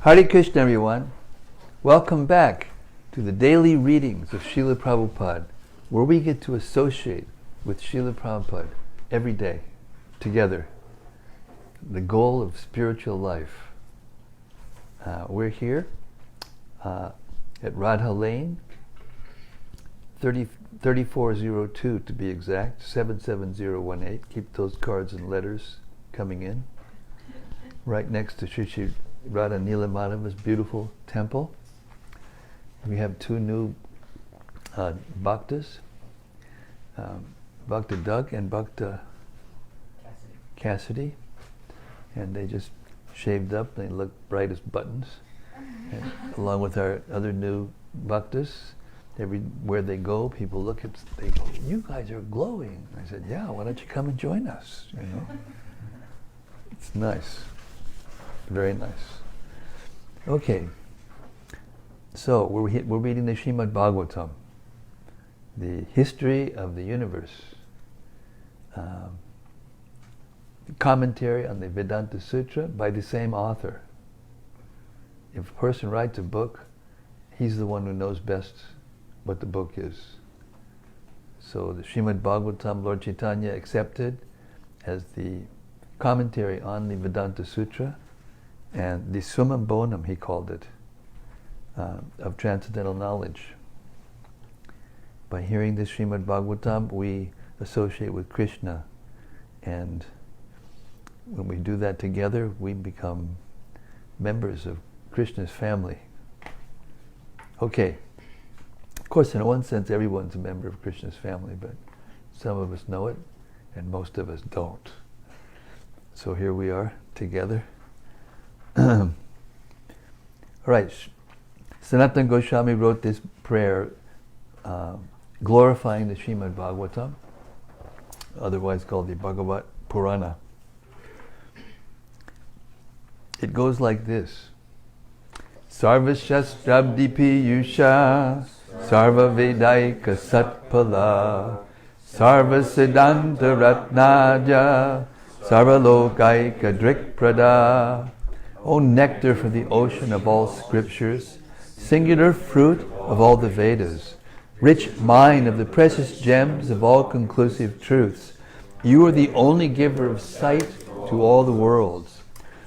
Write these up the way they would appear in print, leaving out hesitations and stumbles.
Hare Krishna, everyone. Welcome back to the daily readings of Srila Prabhupada, where we get to associate with Srila Prabhupada every day, together. The goal of spiritual life. We're here at Radha Lane, 3402 to be exact, 77018. Keep those cards and letters coming in. Right next to Shri Radha Nilamadava's beautiful temple. We have two new bhaktas, Bhakta Doug and Bhakta Cassidy. And they just shaved up, they look bright as buttons. And along with our other new bhaktas, everywhere they go, people look at, they go, "You guys are glowing." I said, "Yeah, why don't you come and join us?" You know, it's nice, very nice. Okay, so we're reading the Srimad-Bhagavatam, the history of the universe, commentary on the Vedanta Sutra by the same author. If a person writes a book, he's the one who knows best what the book is. So the Srimad-Bhagavatam, Lord Chaitanya accepted as the commentary on the Vedanta Sutra, and the Summa Bonum, he called it, of transcendental knowledge. By hearing this Srimad-Bhagavatam, we associate with Krishna, and when we do that together, we become members of Krishna's family. Okay. Of course, in one sense, everyone's a member of Krishna's family, but some of us know it, and most of us don't. So here we are, together. All right. Sanatana Goswami wrote this prayer glorifying the Srimad-Bhagavatam, otherwise called the Bhagavat Purana. It goes like this. Sarva Shastrabdi Piyusha Sarva Vedaika Satpala Sarva Siddhanta Ratnaja Sarva Lokaika Drikprada. O nectar from the ocean of all scriptures, singular fruit of all the Vedas, rich mine of the precious gems of all conclusive truths, you are the only giver of sight to all the worlds.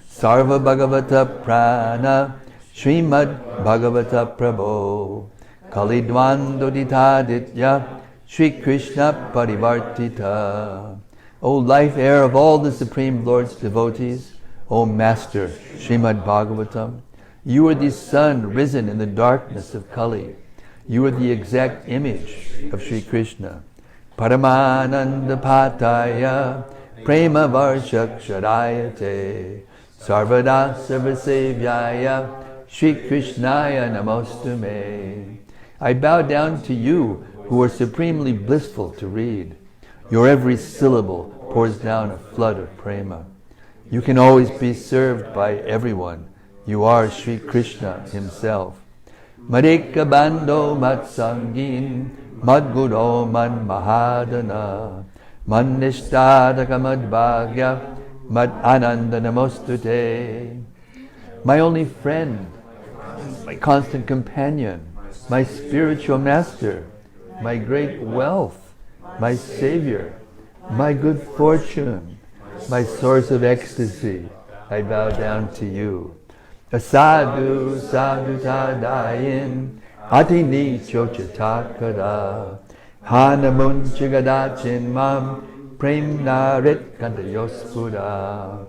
Sarva Bhagavata Prana Srimad Bhagavata Prabho Kalidwando Ditaditya Sri Krishna Parivartita. O life air of all the Supreme Lord's devotees, O Master Srimad Bhagavatam, you are the sun risen in the darkness of Kali. You are the exact image of Sri Krishna. Paramananda Pataya Prema Varshakshadayate Sarvada Sarvasevyaya Sri Krishnaya Namostume. I bow down to you who are supremely blissful to read. Your every syllable pours down a flood of prema. You can always be served by everyone. You are Sri Krishna himself. Madeka Bando Matsangin Madguro Man Mahadana Man Nishtadaka Madbhagya Mad Ananda Namostute. My only friend, my constant companion, my spiritual master, my great wealth, my savior, my good fortune, my source of ecstasy, I bow down to you. Asadu sadhu tadayin atini chochatakara hanamunchagadachin mam premnarit kandayospura.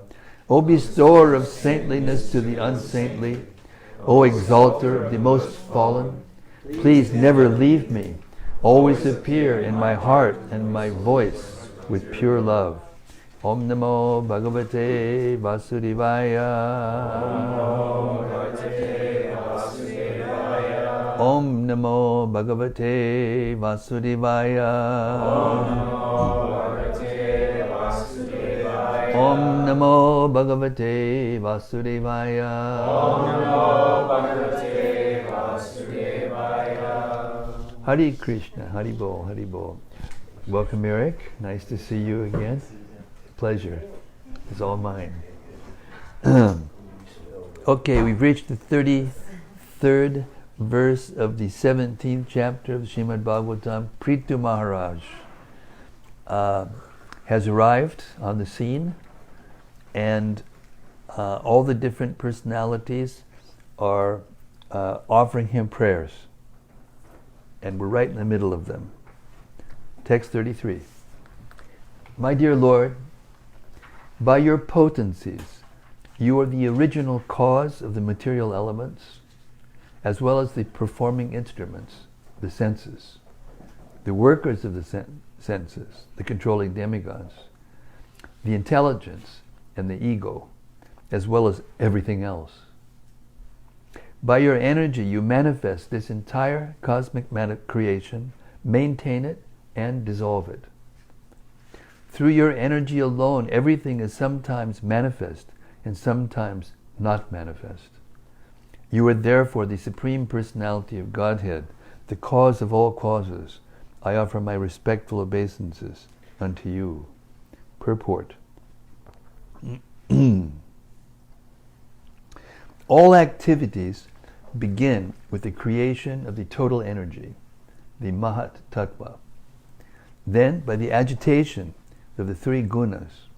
O bestower of saintliness to the unsaintly, O exalter of the most fallen, please never leave me. Always appear in my heart and my voice with pure love. Om Namo Bhagavate Vasudevaya. Om Namo Bhagavate Vasudevaya. Om Namo Bhagavate Vasudevaya. Hare Krishna, Hare Bol, Hare Bol. Welcome, Eric. Nice to see you again. Pleasure. It's all mine. Okay, we've reached the 33rd verse of the 17th chapter of Srimad-Bhagavatam. Prthu Maharaj has arrived on the scene, and all the different personalities are offering him prayers. And we're right in the middle of them. Text 33. My dear Lord, by your potencies, you are the original cause of the material elements, as well as the performing instruments, the senses, the workers of the senses, the controlling demigods, the intelligence and the ego, as well as everything else. By your energy, you manifest this entire cosmic creation, maintain it, and dissolve it. Through your energy alone, everything is sometimes manifest and sometimes not manifest. You are therefore the Supreme Personality of Godhead, the cause of all causes. I offer my respectful obeisances unto you. Purport. All activities begin with the creation of the total energy, the Mahat Tattva. Then, by the agitation of the three gunas,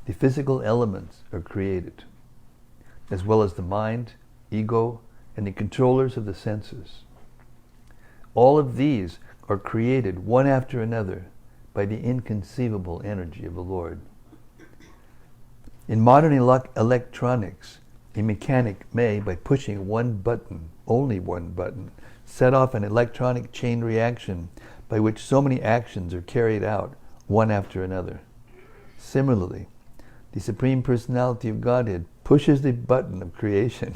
the physical elements are created, as well as the mind, ego, and the controllers of the senses. All of these are created one after another by the inconceivable energy of the Lord. In modern electronics, a mechanic may, by pushing one button, only one button, set off an electronic chain reaction by which so many actions are carried out one after another. Similarly, the Supreme Personality of Godhead pushes the button of creation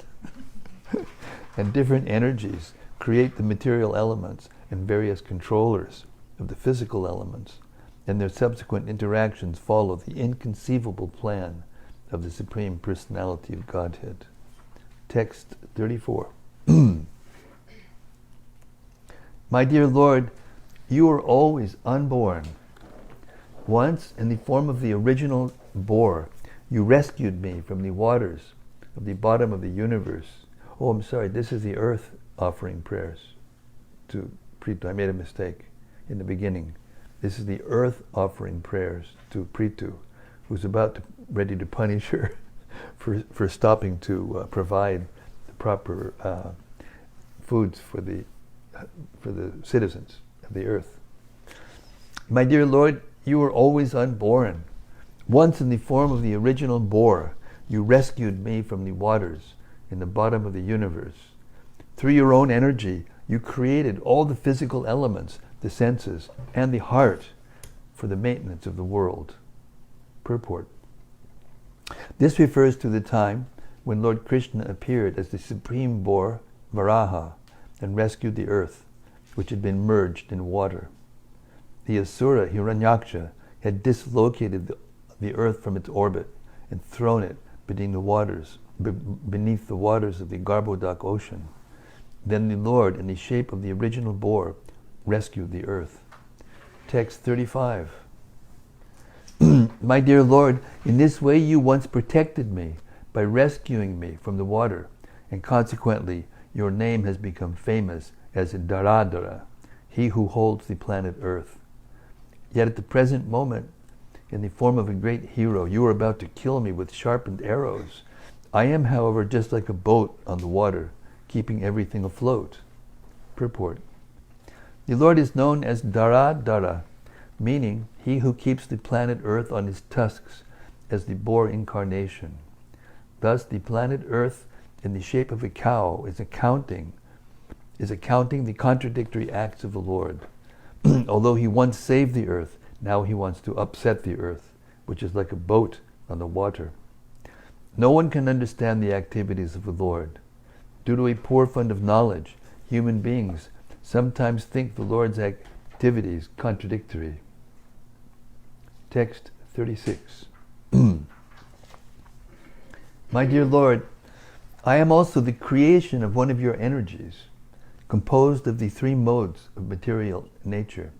and different energies create the material elements and various controllers of the physical elements, and their subsequent interactions follow the inconceivable plan of the Supreme Personality of Godhead. Text 34. My dear Lord, you are always unborn. Once, in the form of the original boar, you rescued me from the waters of the bottom of the universe. Oh, I'm sorry, this is the earth offering prayers to Prthu. I made a mistake in the beginning. This is the earth offering prayers to Prthu, who's ready to punish her for stopping to provide the proper foods for the citizens of the earth. My dear Lord, you were always unborn. Once in the form of the original boar, you rescued me from the waters in the bottom of the universe. Through your own energy, you created all the physical elements, the senses, and the heart for the maintenance of the world. Purport. This refers to the time when Lord Krishna appeared as the supreme boar, Varaha, and rescued the earth, which had been merged in water. The Asura, Hiranyaksha, had dislocated the earth from its orbit and thrown it beneath the waters of the Garbhodak ocean. Then the Lord, in the shape of the original boar, rescued the earth. Text 35. My dear Lord, in this way you once protected me by rescuing me from the water, and consequently your name has become famous as Dharadhara, he who holds the planet Earth. Yet at the present moment, in the form of a great hero, you are about to kill me with sharpened arrows. I am, however, just like a boat on the water, keeping everything afloat. Purport. The Lord is known as Dharadhara, meaning he who keeps the planet Earth on his tusks as the boar incarnation. Thus the planet Earth in the shape of a cow is accounting the contradictory acts of the Lord. Although he once saved the earth, now he wants to upset the earth, which is like a boat on the water. No one can understand the activities of the Lord. Due to a poor fund of knowledge, human beings sometimes think the Lord's activities contradictory. Text 36. My dear Lord, I am also the creation of one of your energies, composed of the three modes of material nature.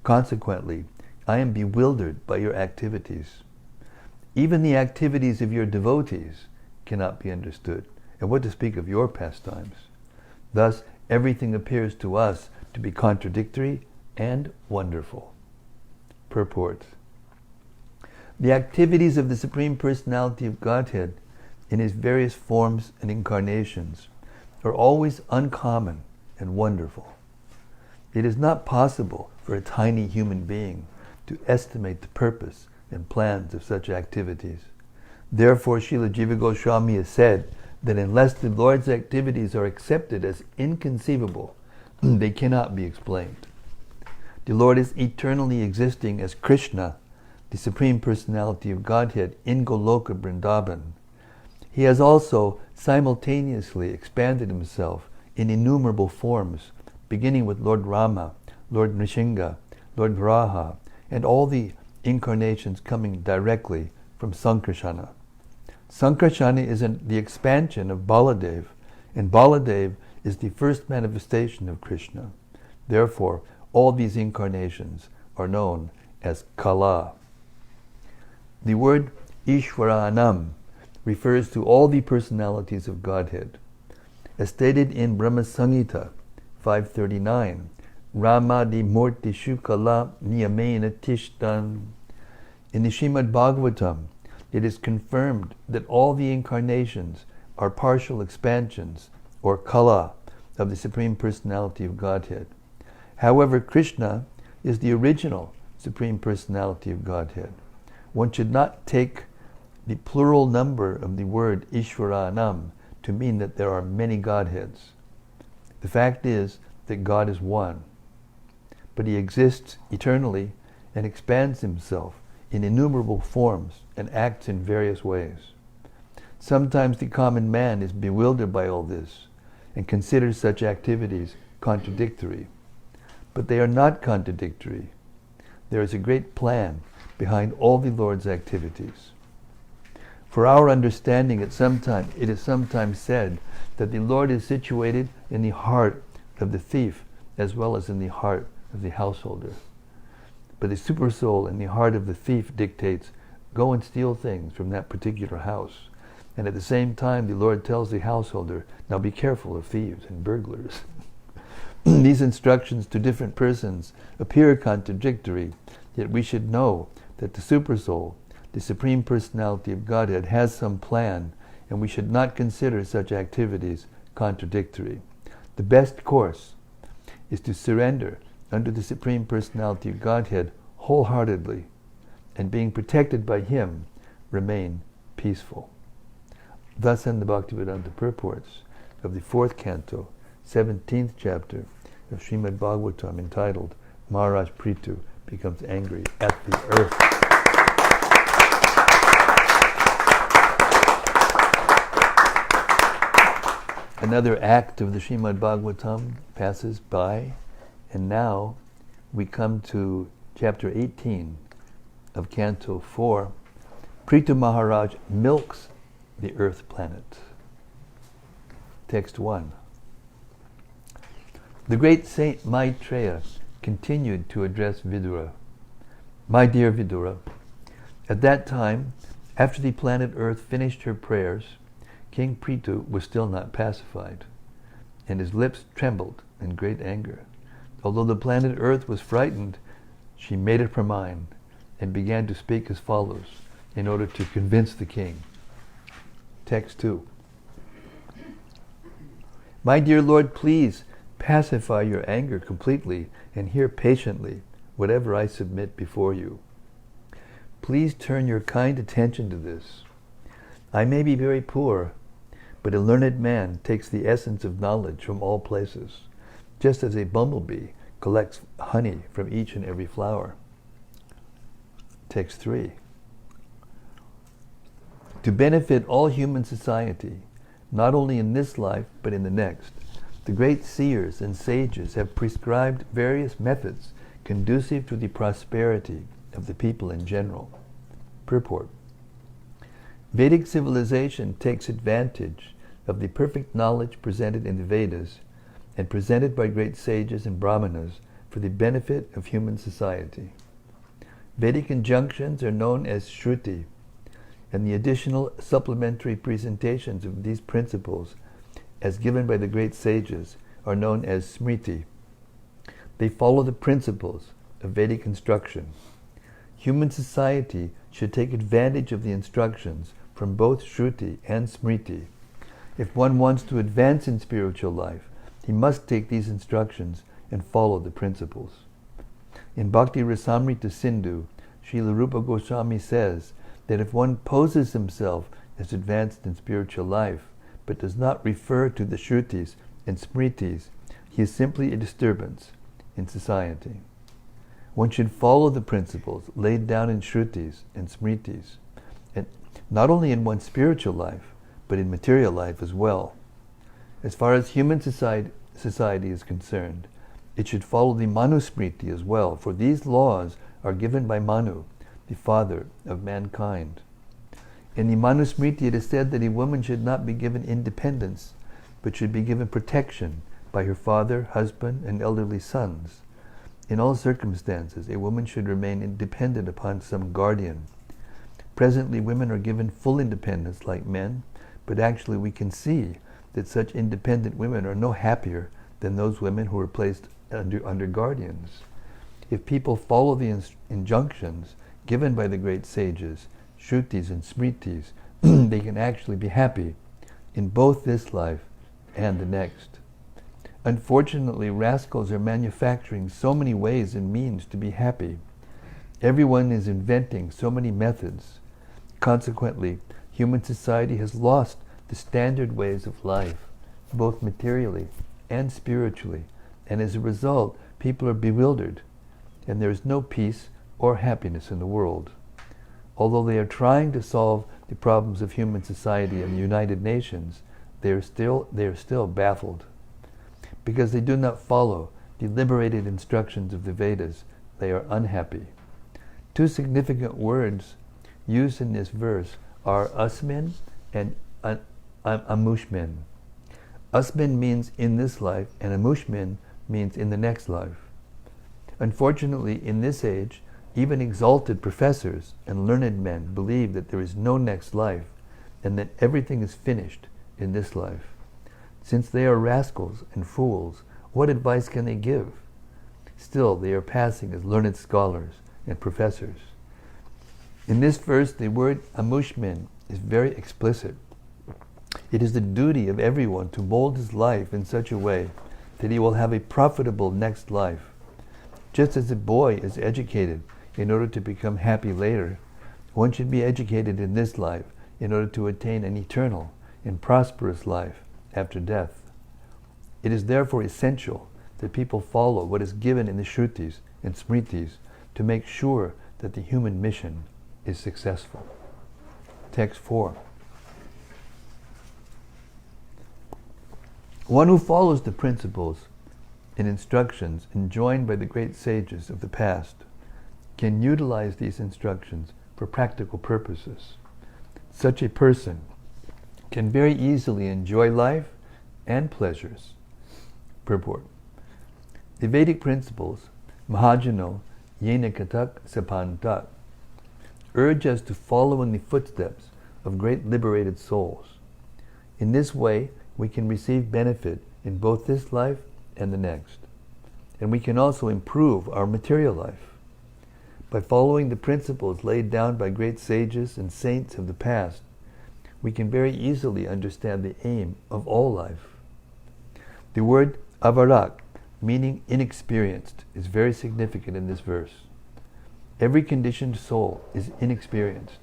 Consequently, I am bewildered by your activities. Even the activities of your devotees cannot be understood, and what to speak of your pastimes? Thus, everything appears to us to be contradictory and wonderful. Purport. The activities of the Supreme Personality of Godhead in his various forms and incarnations are always uncommon and wonderful. It is not possible for a tiny human being to estimate the purpose and plans of such activities. Therefore, Srila Jiva Goswami has said that unless the Lord's activities are accepted as inconceivable, they cannot be explained. The Lord is eternally existing as Krishna, the Supreme Personality of Godhead in Goloka Vrindavan. He has also simultaneously expanded himself in innumerable forms, beginning with Lord Rama, Lord Nrsimha, Lord Varaha, and all the incarnations coming directly from Sankarsana. Sankarsana is the expansion of Baladev, and Baladev is the first manifestation of Krishna. Therefore, all these incarnations are known as Kala. The word Ishwaranam refers to all the personalities of Godhead. As stated in Brahma Samhita 539, Ramadi Murti Shukala Niyamena Tishtan. In the Srimad-Bhagavatam, it is confirmed that all the incarnations are partial expansions, or Kala, of the Supreme Personality of Godhead. However, Krishna is the original Supreme Personality of Godhead. One should not take the plural number of the word Ishwaranam to mean that there are many Godheads. The fact is that God is one, but he exists eternally and expands himself in innumerable forms and acts in various ways. Sometimes the common man is bewildered by all this and considers such activities contradictory. But they are not contradictory. There is a great plan behind all the Lord's activities. For our understanding, it is sometimes said that the Lord is situated in the heart of the thief as well as in the heart of the householder. But the supersoul in the heart of the thief dictates, go and steal things from that particular house. And at the same time, the Lord tells the householder, now be careful of thieves and burglars. These instructions to different persons appear contradictory, yet we should know that the Supersoul, the Supreme Personality of Godhead, has some plan, and we should not consider such activities contradictory. The best course is to surrender under the Supreme Personality of Godhead wholeheartedly, and being protected by Him, remain peaceful. Thus end the Bhaktivedanta purports of the 4th canto, 17th chapter of Srimad-Bhagavatam, entitled Maharaja Prthu becomes angry at the earth. Another act of the Srimad-Bhagavatam passes by, and now we come to chapter 18 of Canto 4. Prthu Maharaj milks the earth planet. Text 1. The great Saint Maitreya continued to address Vidura. My dear Vidura, at that time, after the planet Earth finished her prayers, King Prthu was still not pacified, and his lips trembled in great anger. Although the planet Earth was frightened, she made up her mind and began to speak as follows in order to convince the king. Text 2. My dear Lord, please pacify your anger completely and hear patiently whatever I submit before you. Please turn your kind attention to this. I may be very poor, but a learned man takes the essence of knowledge from all places, just as a bumblebee collects honey from each and every flower. Text 3. To benefit all human society, not only in this life but in the next, the great seers and sages have prescribed various methods conducive to the prosperity of the people in general. Purport. Vedic civilization takes advantage of the perfect knowledge presented in the Vedas and presented by great sages and brahmanas for the benefit of human society. Vedic injunctions are known as Shruti. and the additional supplementary presentations of these principles, as given by the great sages, are known as smriti. They follow the principles of Vedic instruction. Human society should take advantage of the instructions from both Shruti and Smriti. If one wants to advance in spiritual life, he must take these instructions and follow the principles. In Bhakti Rasamrita Sindhu, Srila Rupa Goswami says that if one poses himself as advanced in spiritual life, but does not refer to the Shrutis and Smritis, he is simply a disturbance in society. One should follow the principles laid down in Shrutis and Smritis, and not only in one's spiritual life, but in material life as well. As far as human society is concerned, it should follow the Manusmriti as well, for these laws are given by Manu, the father of mankind. In the Manusmriti it is said that a woman should not be given independence, but should be given protection by her father, husband, and elderly sons. In all circumstances, a woman should remain independent upon some guardian. Presently, women are given full independence like men, but actually we can see that such independent women are no happier than those women who are placed under guardians. If people follow the injunctions given by the great sages, Shrutis and Smritis, they can actually be happy in both this life and the next. Unfortunately, rascals are manufacturing so many ways and means to be happy. Everyone is inventing so many methods. Consequently, human society has lost the standard ways of life, both materially and spiritually, and as a result, people are bewildered, and there is no peace or happiness in the world. Although they are trying to solve the problems of human society in the United Nations, they are still baffled. Because they do not follow the liberated instructions of the Vedas, they are unhappy. Two significant words used in this verse are asmin and amushmin. Asmin means in this life, and amushmin means in the next life. Unfortunately, in this age, even exalted professors and learned men believe that there is no next life, and that everything is finished in this life. Since they are rascals and fools, what advice can they give? Still, they are passing as learned scholars and professors. In this verse, the word amushmin is very explicit. It is the duty of everyone to mold his life in such a way that he will have a profitable next life. Just as a boy is educated in order to become happy later, one should be educated in this life in order to attain an eternal and prosperous life after death. It is therefore essential that people follow what is given in the Shrutis and Smritis to make sure that the human mission is successful. Text 4. One who follows the principles and instructions enjoined by the great sages of the past can utilize these instructions for practical purposes. Such a person can very easily enjoy life and pleasures. Purport. The Vedic principles, Mahajano Yena Katak Sapantak, urge us to follow in the footsteps of great liberated souls. In this way, we can receive benefit in both this life and the next. And we can also improve our material life. By following the principles laid down by great sages and saints of the past, we can very easily understand the aim of all life. The word avarak, meaning inexperienced, is very significant in this verse. Every conditioned soul is inexperienced.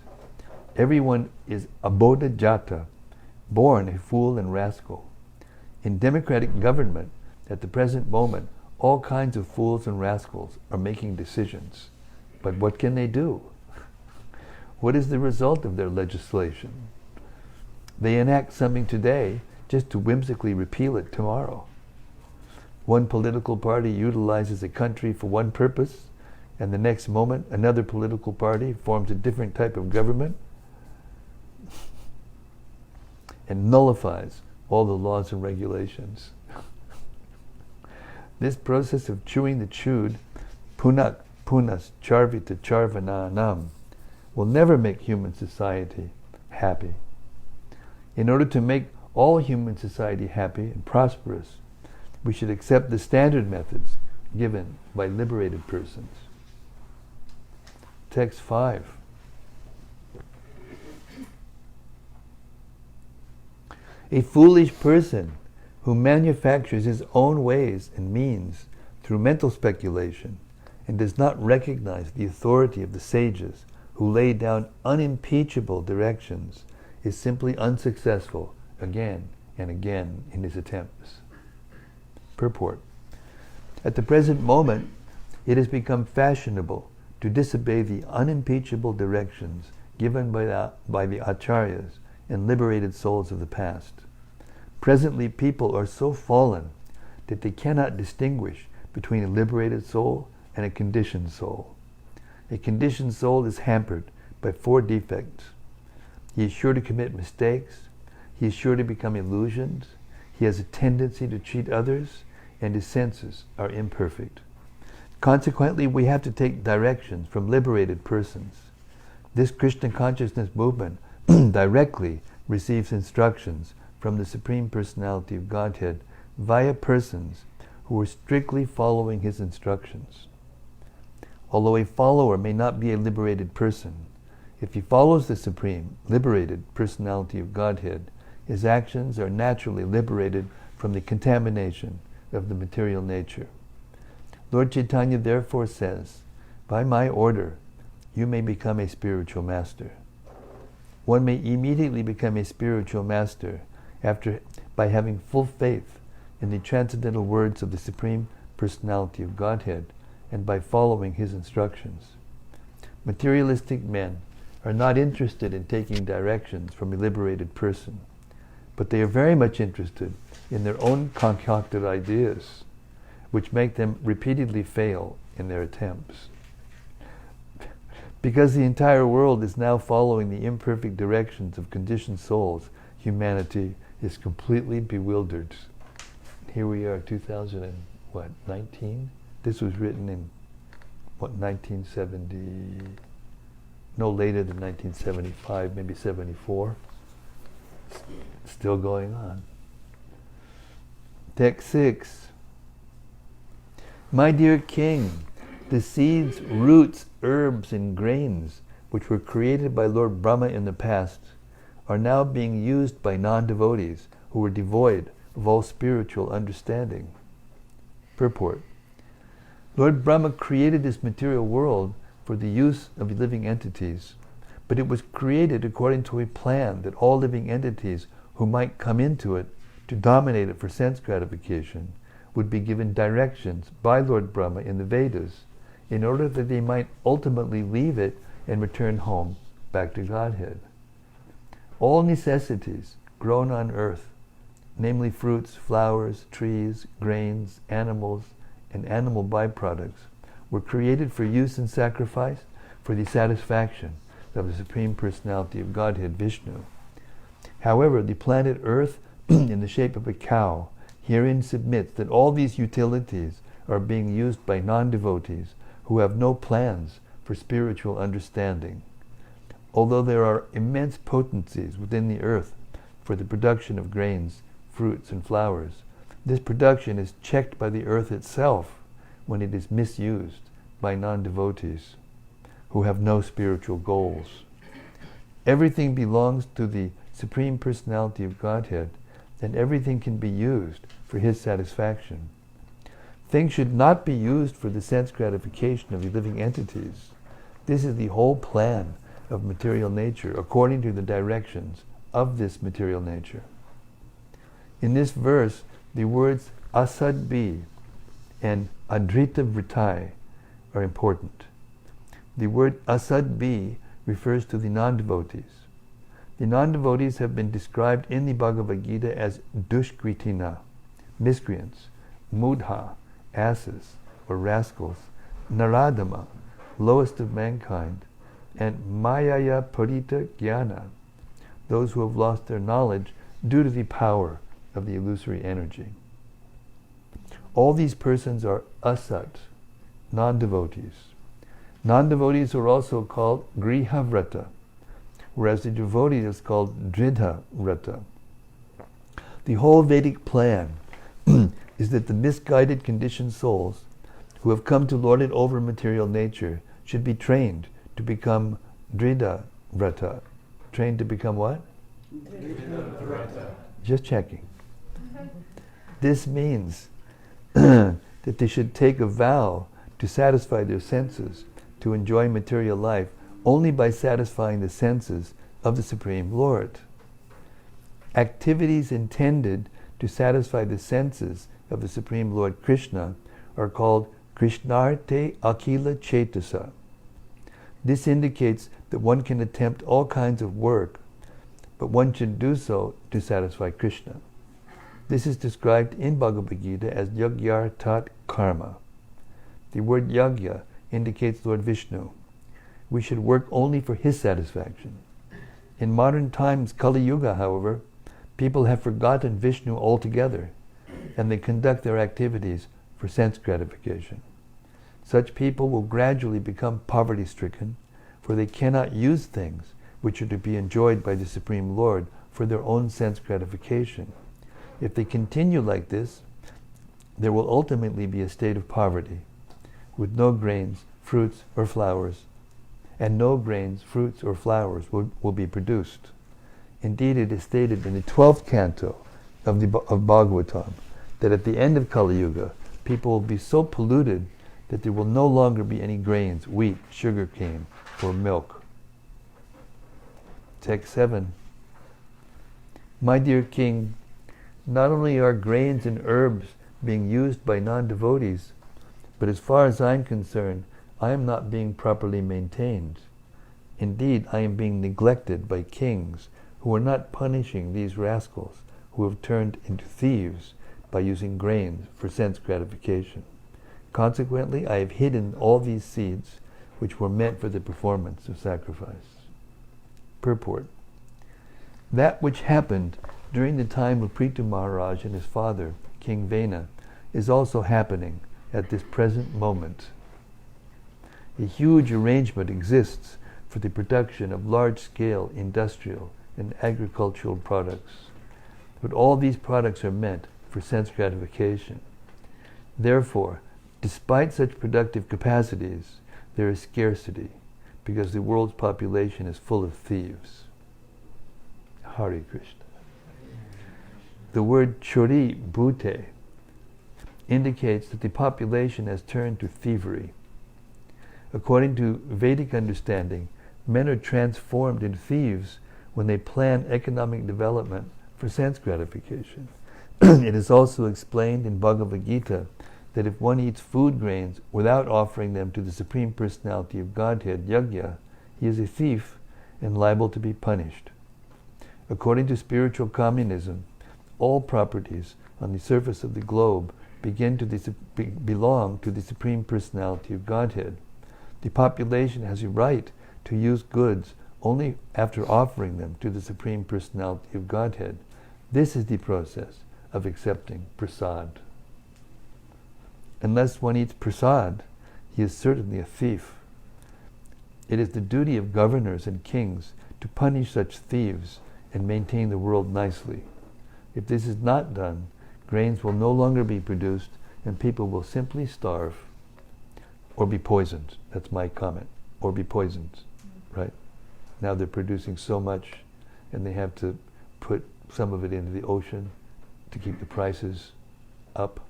Everyone is abodha jata, born a fool and rascal. In democratic government, at the present moment, all kinds of fools and rascals are making decisions. But what can they do? What is the result of their legislation? They enact something today just to whimsically repeal it tomorrow. One political party utilizes a country for one purpose, and the next moment another political party forms a different type of government and nullifies all the laws and regulations. This process of chewing the chewed, punak punas charvita charvananam, will never make human society happy. In order to make all human society happy and prosperous, we should accept the standard methods given by liberated persons. Text 5. A foolish person who manufactures his own ways and means through mental speculation and does not recognize the authority of the sages who lay down unimpeachable directions is simply unsuccessful again and again in his attempts. Purport. At the present moment, it has become fashionable to disobey the unimpeachable directions given by the acharyas and liberated souls of the past. Presently, people are so fallen that they cannot distinguish between a liberated soul and a conditioned soul. A conditioned soul is hampered by 4 defects. He is sure to commit mistakes, he is sure to become illusioned, he has a tendency to cheat others, and his senses are imperfect. Consequently, we have to take directions from liberated persons. This Krishna consciousness movement directly receives instructions from the Supreme Personality of Godhead via persons who are strictly following his instructions. Although a follower may not be a liberated person, if he follows the Supreme, liberated Personality of Godhead, his actions are naturally liberated from the contamination of the material nature. Lord Chaitanya therefore says, by my order, you may become a spiritual master. One may immediately become a spiritual master by having full faith in the transcendental words of the Supreme Personality of Godhead and by following his instructions. Materialistic men are not interested in taking directions from a liberated person, but they are very much interested in their own concocted ideas, which make them repeatedly fail in their attempts. Because the entire world is now following the imperfect directions of conditioned souls, humanity is completely bewildered. Here we are, 2019? This was written in, 1970, no later than 1975, maybe 74. Still going on. Text 6. My dear king, the seeds, roots, herbs, and grains which were created by Lord Brahma in the past are now being used by non-devotees who were devoid of all spiritual understanding. Purport. Lord Brahma created this material world for the use of living entities, but it was created according to a plan that all living entities who might come into it to dominate it for sense gratification would be given directions by Lord Brahma in the Vedas in order that they might ultimately leave it and return home back to Godhead. All necessities grown on earth, namely fruits, flowers, trees, grains, animals, and animal byproducts, were created for use and sacrifice for the satisfaction of the Supreme Personality of Godhead, Vishnu. However, the planet Earth, in the shape of a cow, herein submits that all these utilities are being used by non-devotees who have no plans for spiritual understanding. Although there are immense potencies within the earth for the production of grains, fruits, and flowers, this production is checked by the earth itself when it is misused by non-devotees who have no spiritual goals. Everything belongs to the Supreme Personality of Godhead, and everything can be used for his satisfaction. Things should not be used for the sense gratification of the living entities. This is the whole plan of material nature, according to the directions of this material nature. In this verse, the words asadbi and adrita vritai are important. The word asadbi refers to the non-devotees. The non-devotees have been described in the Bhagavad Gita as dushkritina, miscreants, mudha, asses or rascals, naradama, lowest of mankind, and mayaya parita jnana, those who have lost their knowledge due to the power of the illusory energy. All these persons are asat, non-devotees. Non-devotees are also called Griha Vrata, whereas the devotee is called Dridha Vrata. The whole Vedic plan is that the misguided conditioned souls who have come to lord it over material nature should be trained to become Dridha Vrata. Trained to become what? Dridha Vrata. Just checking. This means that they should take a vow to satisfy their senses, to enjoy material life, only by satisfying the senses of the Supreme Lord. Activities intended to satisfy the senses of the Supreme Lord Krishna are called Krishnarte Akila Chetasa. This indicates that one can attempt all kinds of work, but one should do so to satisfy Krishna. This is described in Bhagavad Gita as Yagyartat Karma. The word Yagya indicates Lord Vishnu. We should work only for his satisfaction. In modern times, Kali Yuga, however, people have forgotten Vishnu altogether, and they conduct their activities for sense gratification. Such people will gradually become poverty-stricken, for they cannot use things which are to be enjoyed by the Supreme Lord for their own sense gratification. If they continue like this, there will ultimately be a state of poverty, with no grains, fruits, or flowers, and no grains, fruits, or flowers will be produced. Indeed, it is stated in the 12th canto of Bhagavatam that at the end of Kali Yuga, people will be so polluted that there will no longer be any grains, wheat, sugar cane, or milk. Text 7. My dear king, not only are grains and herbs being used by non-devotees, but as far as I'm concerned, I am not being properly maintained. Indeed, I am being neglected by kings who are not punishing these rascals who have turned into thieves by using grains for sense gratification. Consequently, I have hidden all these seeds which were meant for the performance of sacrifice. Purport. That which happened during the time of Prthu Maharaja and his father, King Vena, is also happening at this present moment. A huge arrangement exists for the production of large-scale industrial and agricultural products, but all these products are meant for sense gratification. Therefore, despite such productive capacities, there is scarcity, because the world's population is full of thieves. Hare Krishna. The word chori bhute indicates that the population has turned to thievery. According to Vedic understanding, men are transformed into thieves when they plan economic development for sense gratification. It is also explained in Bhagavad Gita that if one eats food grains without offering them to the Supreme Personality of Godhead, Yagya, he is a thief and liable to be punished. According to spiritual communism, all properties on the surface of the globe belong to the Supreme Personality of Godhead. The population has a right to use goods only after offering them to the Supreme Personality of Godhead. This is the process of accepting prasad. Unless one eats prasad, he is certainly a thief. It is the duty of governors and kings to punish such thieves and maintain the world nicely. If this is not done, grains will no longer be produced and people will simply starve or be poisoned. That's my comment. Or be poisoned, right? Now they're producing so much and they have to put some of it into the ocean to keep the prices up.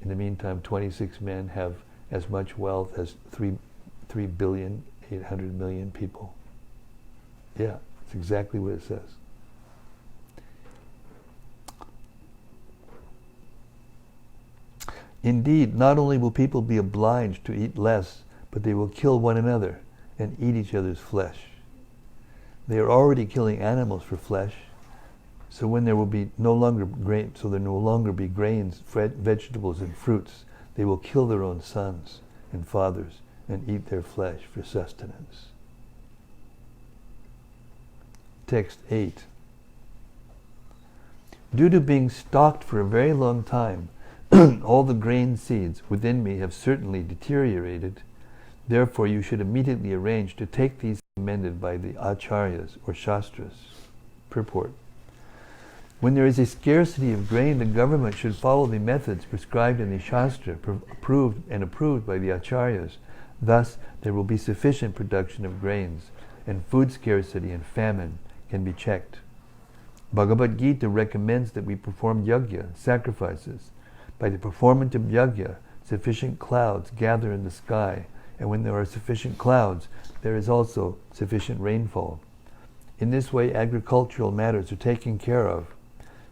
In the meantime, 26 men have as much wealth as 3,800,000,000 people. Yeah, it's exactly what it says. Indeed, not only will people be obliged to eat less, but they will kill one another and eat each other's flesh. They are already killing animals for flesh, so when there will be no longer grains, vegetables, and fruits, they will kill their own sons and fathers and eat their flesh for sustenance. Text 8. Due to being stalked for a very long time, all the grain seeds within me have certainly deteriorated. Therefore, you should immediately arrange to take these recommended by the acharyas or shastras. Purport. When there is a scarcity of grain, the government should follow the methods prescribed in the shastra, approved by the acharyas. Thus, there will be sufficient production of grains, and food scarcity and famine can be checked. Bhagavad Gita recommends that we perform yajna, sacrifices. By the performance of yajna, sufficient clouds gather in the sky, and when there are sufficient clouds, there is also sufficient rainfall. In this way, agricultural matters are taken care of.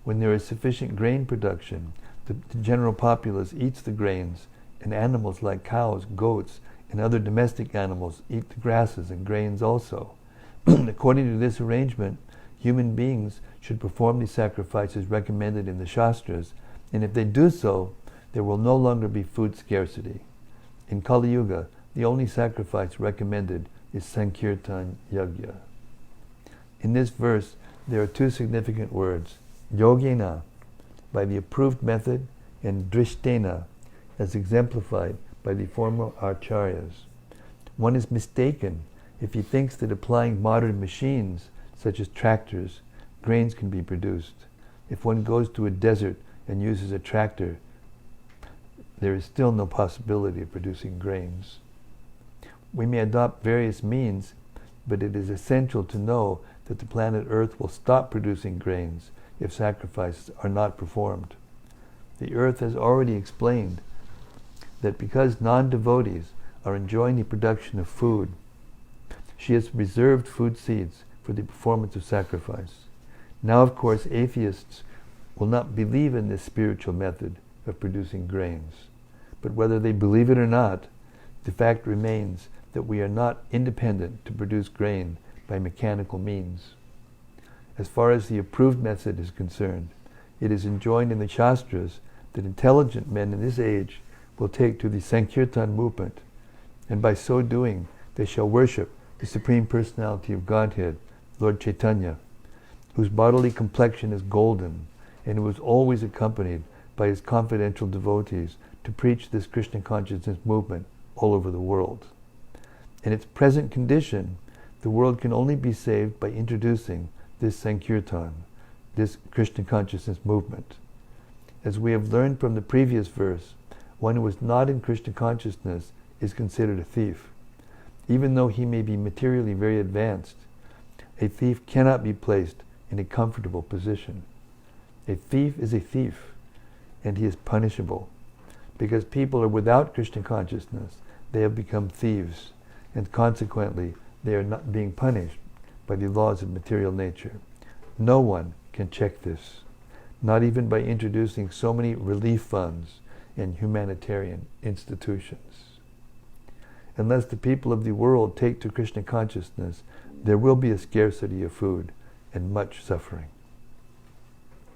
When there is sufficient grain production, the general populace eats the grains, and animals like cows, goats, and other domestic animals eat the grasses and grains also. According to this arrangement, human beings should perform the sacrifices recommended in the Shastras, and if they do so, there will no longer be food scarcity. In Kali Yuga, the only sacrifice recommended is Sankirtan Yajna. In this verse, there are two significant words, yogena, by the approved method, and drishtena, as exemplified by the former acharyas. One is mistaken if he thinks that applying modern machines, such as tractors, grains can be produced. If one goes to a desert and uses a tractor, there is still no possibility of producing grains. We may adopt various means, but it is essential to know that the planet Earth will stop producing grains if sacrifices are not performed. The Earth has already explained that because non-devotees are enjoying the production of food, she has reserved food seeds for the performance of sacrifice. Now, of course, atheists will not believe in this spiritual method of producing grains. But whether they believe it or not, the fact remains that we are not independent to produce grain by mechanical means. As far as the approved method is concerned, it is enjoined in the Shastras that intelligent men in this age will take to the Sankirtan movement, and by so doing they shall worship the Supreme Personality of Godhead, Lord Chaitanya, whose bodily complexion is golden, and who is always accompanied by his confidential devotees to preach this Krishna consciousness movement all over the world. In its present condition, the world can only be saved by introducing this Sankirtan, this Krishna consciousness movement. As we have learned from the previous verse, one who is not in Krishna consciousness is considered a thief. Even though he may be materially very advanced, a thief cannot be placed in a comfortable position. A thief is a thief, and he is punishable. Because people are without Krishna consciousness, they have become thieves, and consequently they are not being punished by the laws of material nature. No one can check this, not even by introducing so many relief funds and humanitarian institutions. Unless the people of the world take to Krishna consciousness, there will be a scarcity of food and much suffering.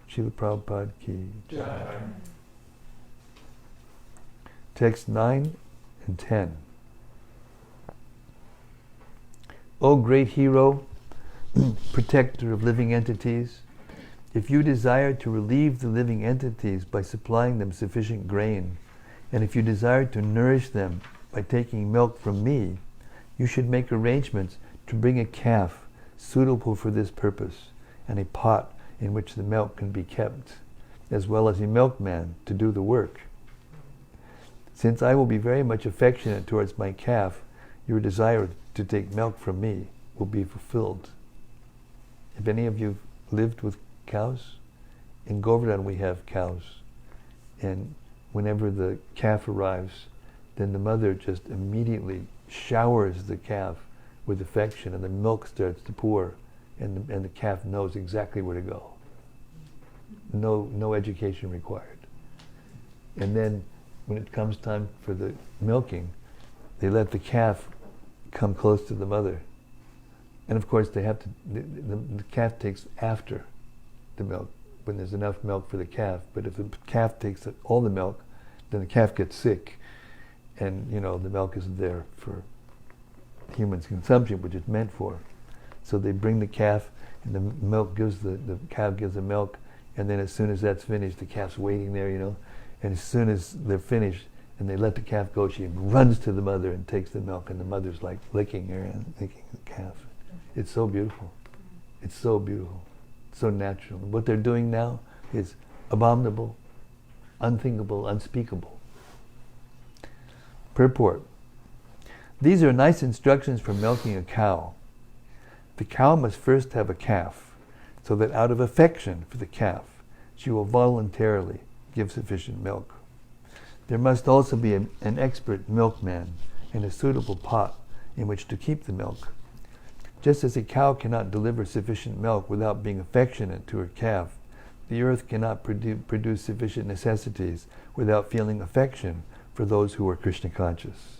Srila Prabhupada ki jai. Text 9 and 10. O great hero, protector of living entities, if you desire to relieve the living entities by supplying them sufficient grain, and if you desire to nourish them by taking milk from me, you should make arrangements to bring a calf suitable for this purpose, and a pot in which the milk can be kept, as well as a milkman to do the work. Since I will be very much affectionate towards my calf, your desire to take milk from me will be fulfilled. If any of you lived with cows, in Govardhan we have cows, and whenever the calf arrives, then the mother just immediately showers the calf with affection, and the milk starts to pour, and the calf knows exactly where to go. No education required. And then when it comes time for the milking, they let the calf come close to the mother. And of course they have to, the calf takes after the milk, when there's enough milk for the calf. But if the calf takes all the milk, then the calf gets sick. And the milk isn't there for humans' consumption, which it's meant for. So they bring the calf, and the calf gives the milk, and then as soon as that's finished, the calf's waiting there, and as soon as they're finished, and they let the calf go. She runs to the mother and takes the milk, and the mother's like licking her and licking the calf. It's so beautiful. It's so beautiful. It's so natural. What they're doing now is abominable, unthinkable, unspeakable. Purport. These are nice instructions for milking a cow. The cow must first have a calf, so that out of affection for the calf, she will voluntarily give sufficient milk. There must also be an expert milkman and a suitable pot in which to keep the milk. Just as a cow cannot deliver sufficient milk without being affectionate to her calf, the earth cannot produce sufficient necessities without feeling affection for those who are Krishna conscious.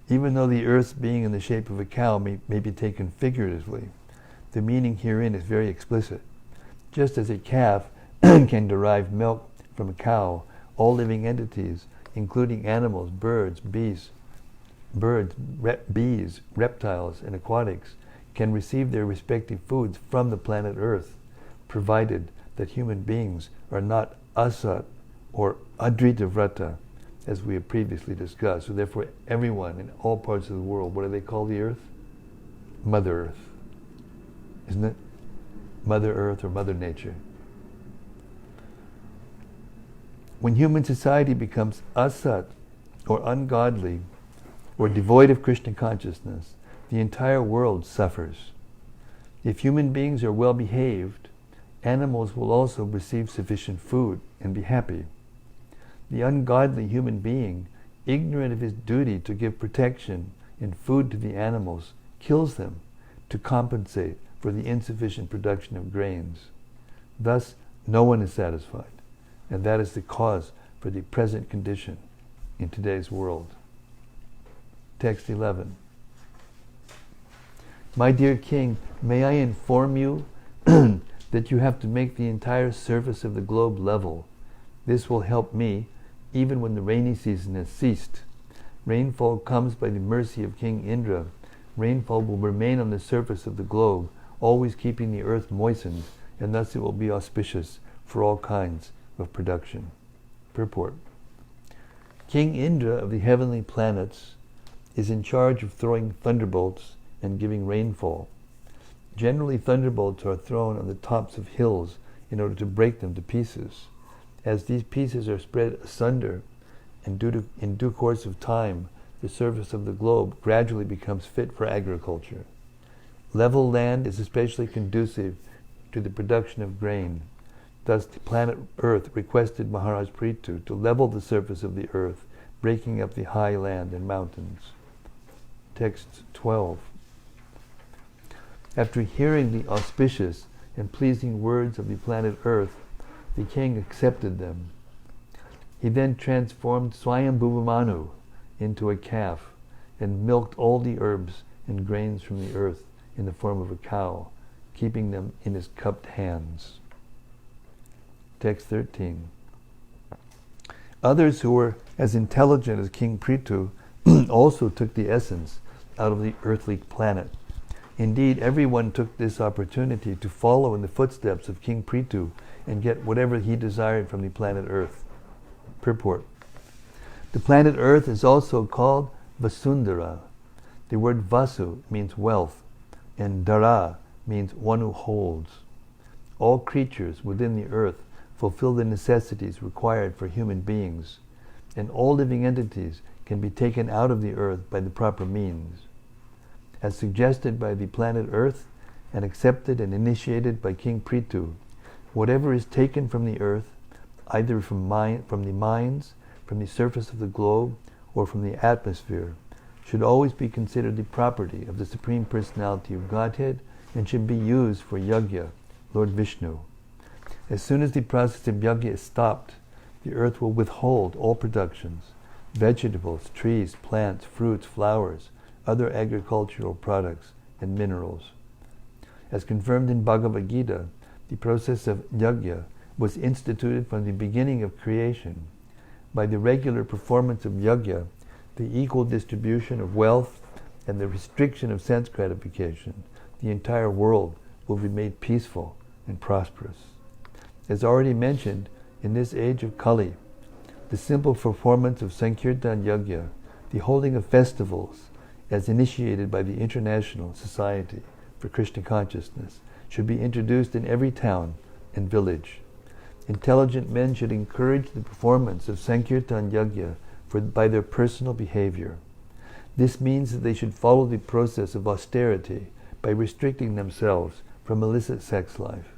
Even though the earth's being in the shape of a cow may be taken figuratively, the meaning herein is very explicit. Just as a calf can derive milk from a cow, all living entities, including animals, birds, bees, reptiles, and aquatics, can receive their respective foods from the planet Earth, provided that human beings are not asat or adrita vrata, as we have previously discussed. So therefore, everyone in all parts of the world, what do they call the Earth? Mother Earth. Isn't it? Mother Earth or Mother Nature. When human society becomes asat or ungodly or devoid of Krishna consciousness, the entire world suffers. If human beings are well behaved, animals will also receive sufficient food and be happy. The ungodly human being, ignorant of his duty to give protection and food to the animals, kills them to compensate for the insufficient production of grains. Thus, no one is satisfied, and that is the cause for the present condition in today's world. Text 11. My dear King, may I inform you that you have to make the entire surface of the globe level. This will help me, even when the rainy season has ceased. Rainfall comes by the mercy of King Indra. Rainfall will remain on the surface of the globe, always keeping the earth moistened, and thus it will be auspicious for all kinds of production. Purport. King Indra of the heavenly planets is in charge of throwing thunderbolts and giving rainfall. Generally, thunderbolts are thrown on the tops of hills in order to break them to pieces. As these pieces are spread asunder, and in due course of time, the surface of the globe gradually becomes fit for agriculture. Level land is especially conducive to the production of grain. Thus, the planet Earth requested Maharaja Prthu to level the surface of the earth, breaking up the high land and mountains. Text 12. After hearing the auspicious and pleasing words of the planet Earth, the king accepted them. He then transformed Swayambhuva Manu into a calf and milked all the herbs and grains from the earth in the form of a cow, keeping them in his cupped hands. Text 13. Others who were as intelligent as King Prthu also took the essence out of the earthly planet. Indeed, everyone took this opportunity to follow in the footsteps of King Prthu and get whatever he desired from the planet Earth. Purport. The planet Earth is also called Vasundhara. The word Vasu means wealth, and Dhara means one who holds. All creatures within the earth fulfill the necessities required for human beings, and all living entities can be taken out of the earth by the proper means. As suggested by the planet Earth and accepted and initiated by King Prthu, whatever is taken from the earth, either from the mines, from the surface of the globe, or from the atmosphere, should always be considered the property of the Supreme Personality of Godhead and should be used for yajna, Lord Vishnu. As soon as the process of yajna is stopped, the earth will withhold all productions, vegetables, trees, plants, fruits, flowers, other agricultural products, and minerals. As confirmed in Bhagavad Gita, the process of yajna was instituted from the beginning of creation. By the regular performance of yajna, the equal distribution of wealth, and the restriction of sense gratification, the entire world will be made peaceful and prosperous. As already mentioned, in this age of Kali, the simple performance of Sankirtan Yajna, the holding of festivals, as initiated by the International Society for Krishna Consciousness, should be introduced in every town and village. Intelligent men should encourage the performance of Sankirtan Yajna by their personal behavior. This means that they should follow the process of austerity by restricting themselves from illicit sex life,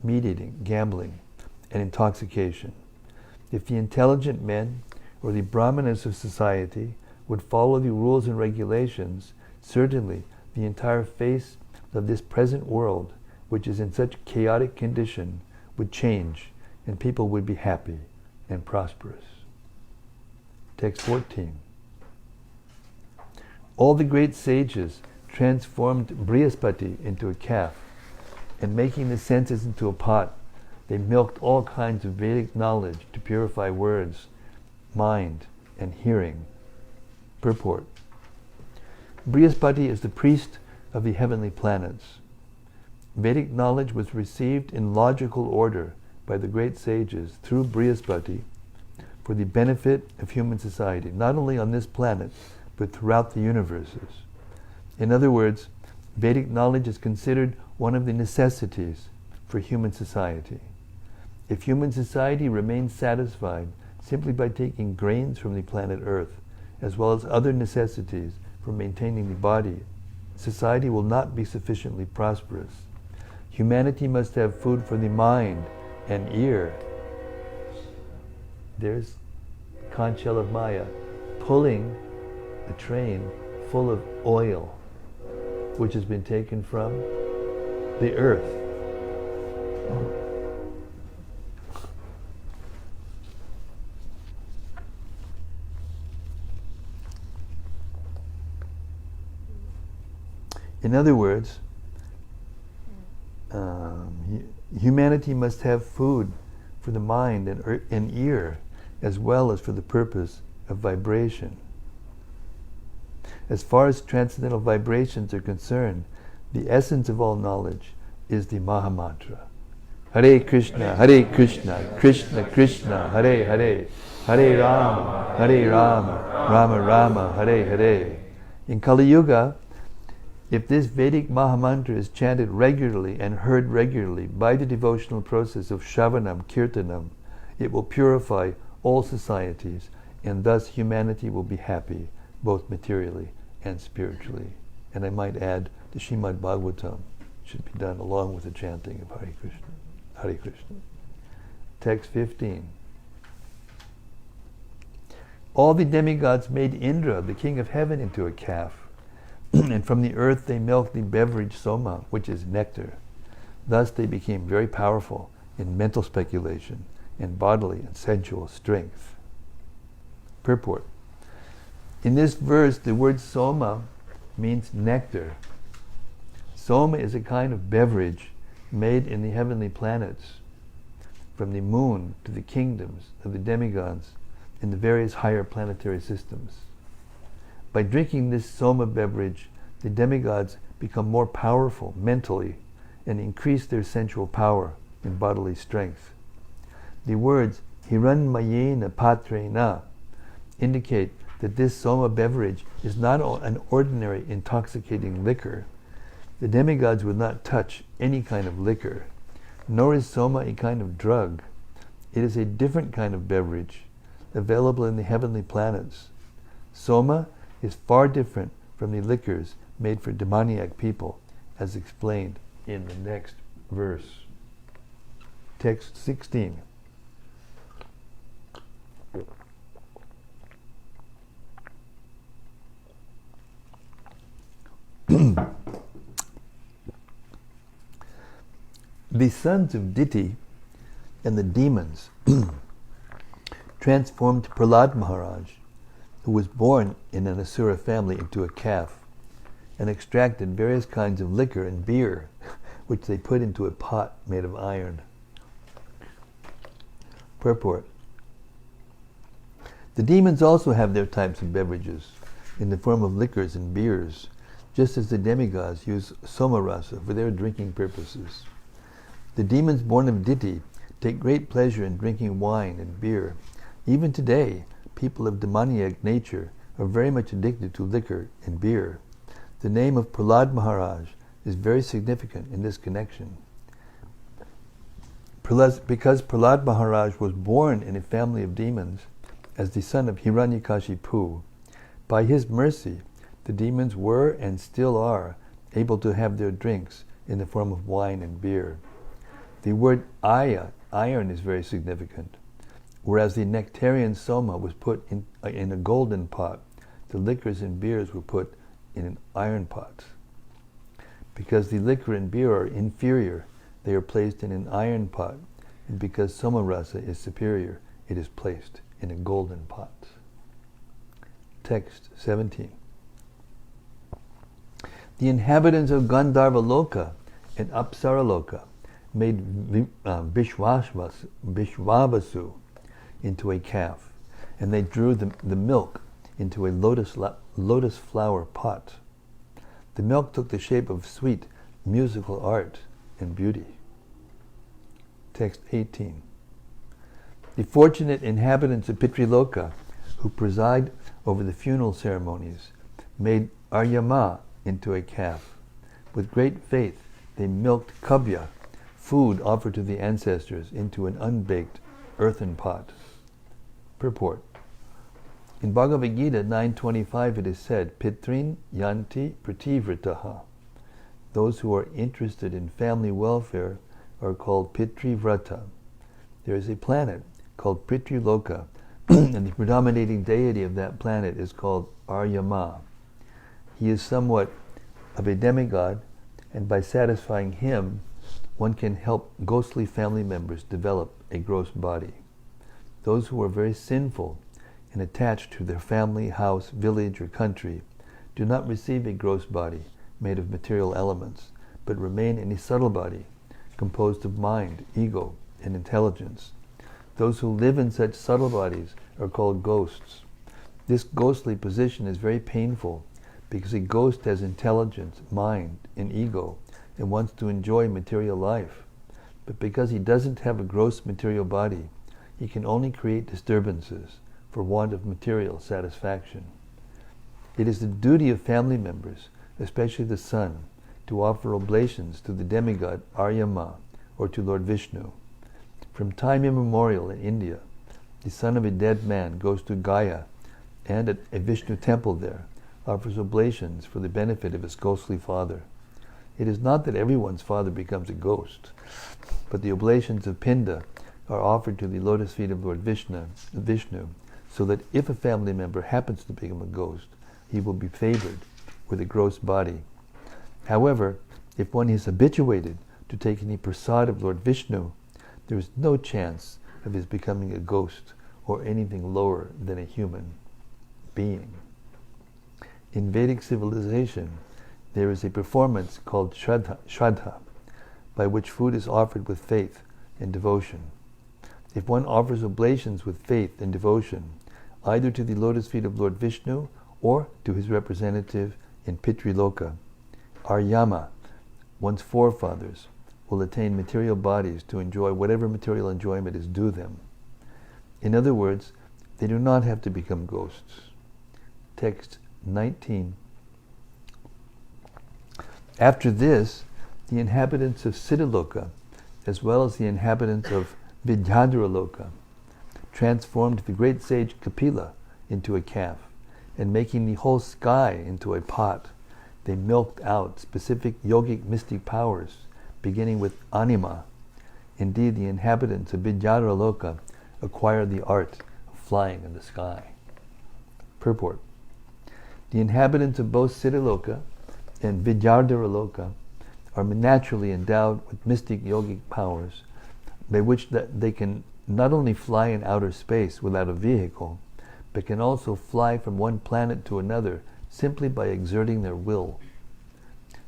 meat eating, gambling, and intoxication. If the intelligent men or the brahmanas of society would follow the rules and regulations, certainly the entire face of this present world, which is in such chaotic condition, would change and people would be happy and prosperous. Text 14. All the great sages transformed Brihaspati into a calf, and making the senses into a pot, they milked all kinds of Vedic knowledge to purify words, mind, and hearing. Purport. Brihaspati is the priest of the heavenly planets. Vedic knowledge was received in logical order by the great sages through Brihaspati for the benefit of human society, not only on this planet, but throughout the universes. In other words, Vedic knowledge is considered one of the necessities for human society. If human society remains satisfied simply by taking grains from the planet Earth, as well as other necessities for maintaining the body, society will not be sufficiently prosperous. Humanity must have food for the mind and ear. There's conch shell of Maya pulling a train full of oil, which has been taken from the earth. In other words, humanity must have food for the mind and ear, as well as for the purpose of vibration. As far as transcendental vibrations are concerned, the essence of all knowledge is the Mahamantra. Hare Krishna, Krishna Krishna, Hare Hare, Hare Rama, Rama Rama, Hare Hare. In Kali Yuga, if this Vedic Mahamantra is chanted regularly and heard regularly by the devotional process of Shravanam, Kirtanam, it will purify all societies, and thus humanity will be happy, both materially and spiritually. And I might add, the Srimad-Bhagavatam should be done along with the chanting of Hare Krishna. Hare Krishna. Text 15. All the demigods made Indra, the king of heaven, into a calf. And from the earth they milked the beverage soma, which is nectar. Thus they became very powerful in mental speculation and bodily and sensual strength. Purport. In this verse, the word soma means nectar. Soma is a kind of beverage made in the heavenly planets, from the moon to the kingdoms of the demigods in the various higher planetary systems. By drinking this soma beverage, the demigods become more powerful mentally and increase their sensual power and bodily strength. The words Hiranmayena Patrena indicate that this soma beverage is not an ordinary intoxicating liquor. The demigods would not touch any kind of liquor, nor is soma a kind of drug. It is a different kind of beverage, available in the heavenly planets. Soma is far different from the liquors made for demoniac people, as explained in the next verse. Text 16. The sons of Diti and the demons transformed Prahlad Maharaj, who was born in an Asura family, into a calf, and extracted various kinds of liquor and beer, which they put into a pot made of iron. Purport. The demons also have their types of beverages in the form of liquors and beers, just as the demigods use somarasa for their drinking purposes. The demons born of Diti take great pleasure in drinking wine and beer, Even today, people of demoniac nature are very much addicted to liquor and beer. The name of Prahlad Maharaj is very significant in this connection. Because Prahlad Maharaj was born in a family of demons as the son of Hiranyakashipu, by his mercy, the demons were and still are able to have their drinks in the form of wine and beer. The word iron is very significant. Whereas the nectarian soma was put in a golden pot, the liquors and beers were put in an iron pot. Because the liquor and beer are inferior, they are placed in an iron pot, and because soma rasa is superior, it is placed in a golden pot. Text 17. The inhabitants of Gandharva Loka and Apsara Loka made Vishwavasu into a calf, and they drew the milk into a lotus flower pot. The milk took the shape of sweet musical art and beauty. Text 18. The fortunate inhabitants of Pitri-loka, who preside over the funeral ceremonies, made Aryama into a calf. With great faith, they milked kabya, food offered to the ancestors, into an unbaked earthen pot. Purport. In Bhagavad Gita 9.25 it is said, Pitrin yanti prativritaha. Those who are interested in family welfare are called Pitrivrata. There is a planet called Pitri-loka, and the predominating deity of that planet is called Aryama. He is somewhat of a demigod, and by satisfying him, one can help ghostly family members develop a gross body. Those who are very sinful and attached to their family, house, village, or country do not receive a gross body made of material elements, but remain in a subtle body composed of mind, ego, and intelligence. Those who live in such subtle bodies are called ghosts. This ghostly position is very painful because a ghost has intelligence, mind, and ego and wants to enjoy material life. But because he doesn't have a gross material body, he can only create disturbances for want of material satisfaction. It is the duty of family members, especially the son, to offer oblations to the demigod Aryama or to Lord Vishnu. From time immemorial in India, the son of a dead man goes to Gaya and at a Vishnu temple there offers oblations for the benefit of his ghostly father. It is not that everyone's father becomes a ghost, but the oblations of Pinda are offered to the lotus feet of Lord Vishnu, so that if a family member happens to become a ghost, he will be favored with a gross body. However, if one is habituated to taking the prasad of Lord Vishnu, there is no chance of his becoming a ghost or anything lower than a human being. In Vedic civilization, there is a performance called Shraddha, by which food is offered with faith and devotion. If one offers oblations with faith and devotion, either to the lotus feet of Lord Vishnu or to his representative in Pitri-loka, Aryama, one's forefathers, will attain material bodies to enjoy whatever material enjoyment is due them. In other words, they do not have to become ghosts. Text 19. After this, the inhabitants of Siddhaloka, as well as the inhabitants of Vidyadharaloka, transformed the great sage Kapila into a calf, and making the whole sky into a pot, they milked out specific yogic mystic powers, beginning with anima. Indeed, the inhabitants of Vidyadharaloka acquired the art of flying in the sky. Purport. The inhabitants of both Siddhaloka and Vidyadharaloka are naturally endowed with mystic yogic powers, by which they can not only fly in outer space without a vehicle, but can also fly from one planet to another simply by exerting their will.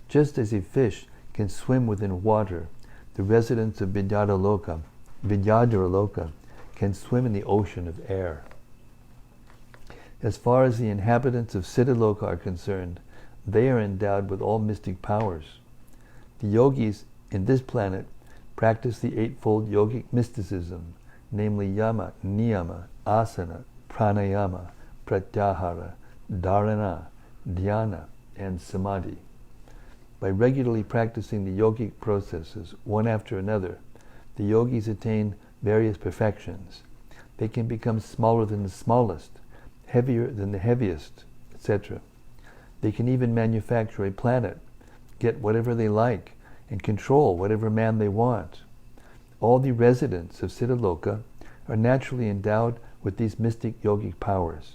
Just as a fish can swim within water, the residents of Vidyadharaloka can swim in the ocean of air. As far as the inhabitants of Siddhaloka are concerned, they are endowed with all mystic powers. The yogis in this planet practice the eightfold yogic mysticism, namely yama, niyama, asana, pranayama, pratyahara, dharana, dhyana, and samadhi. By regularly practicing the yogic processes one after another, the yogis attain various perfections. They can become smaller than the smallest, heavier than the heaviest, etc. They can even manufacture a planet, get whatever they like, and control whatever man they want. All the residents of Siddhaloka are naturally endowed with these mystic yogic powers.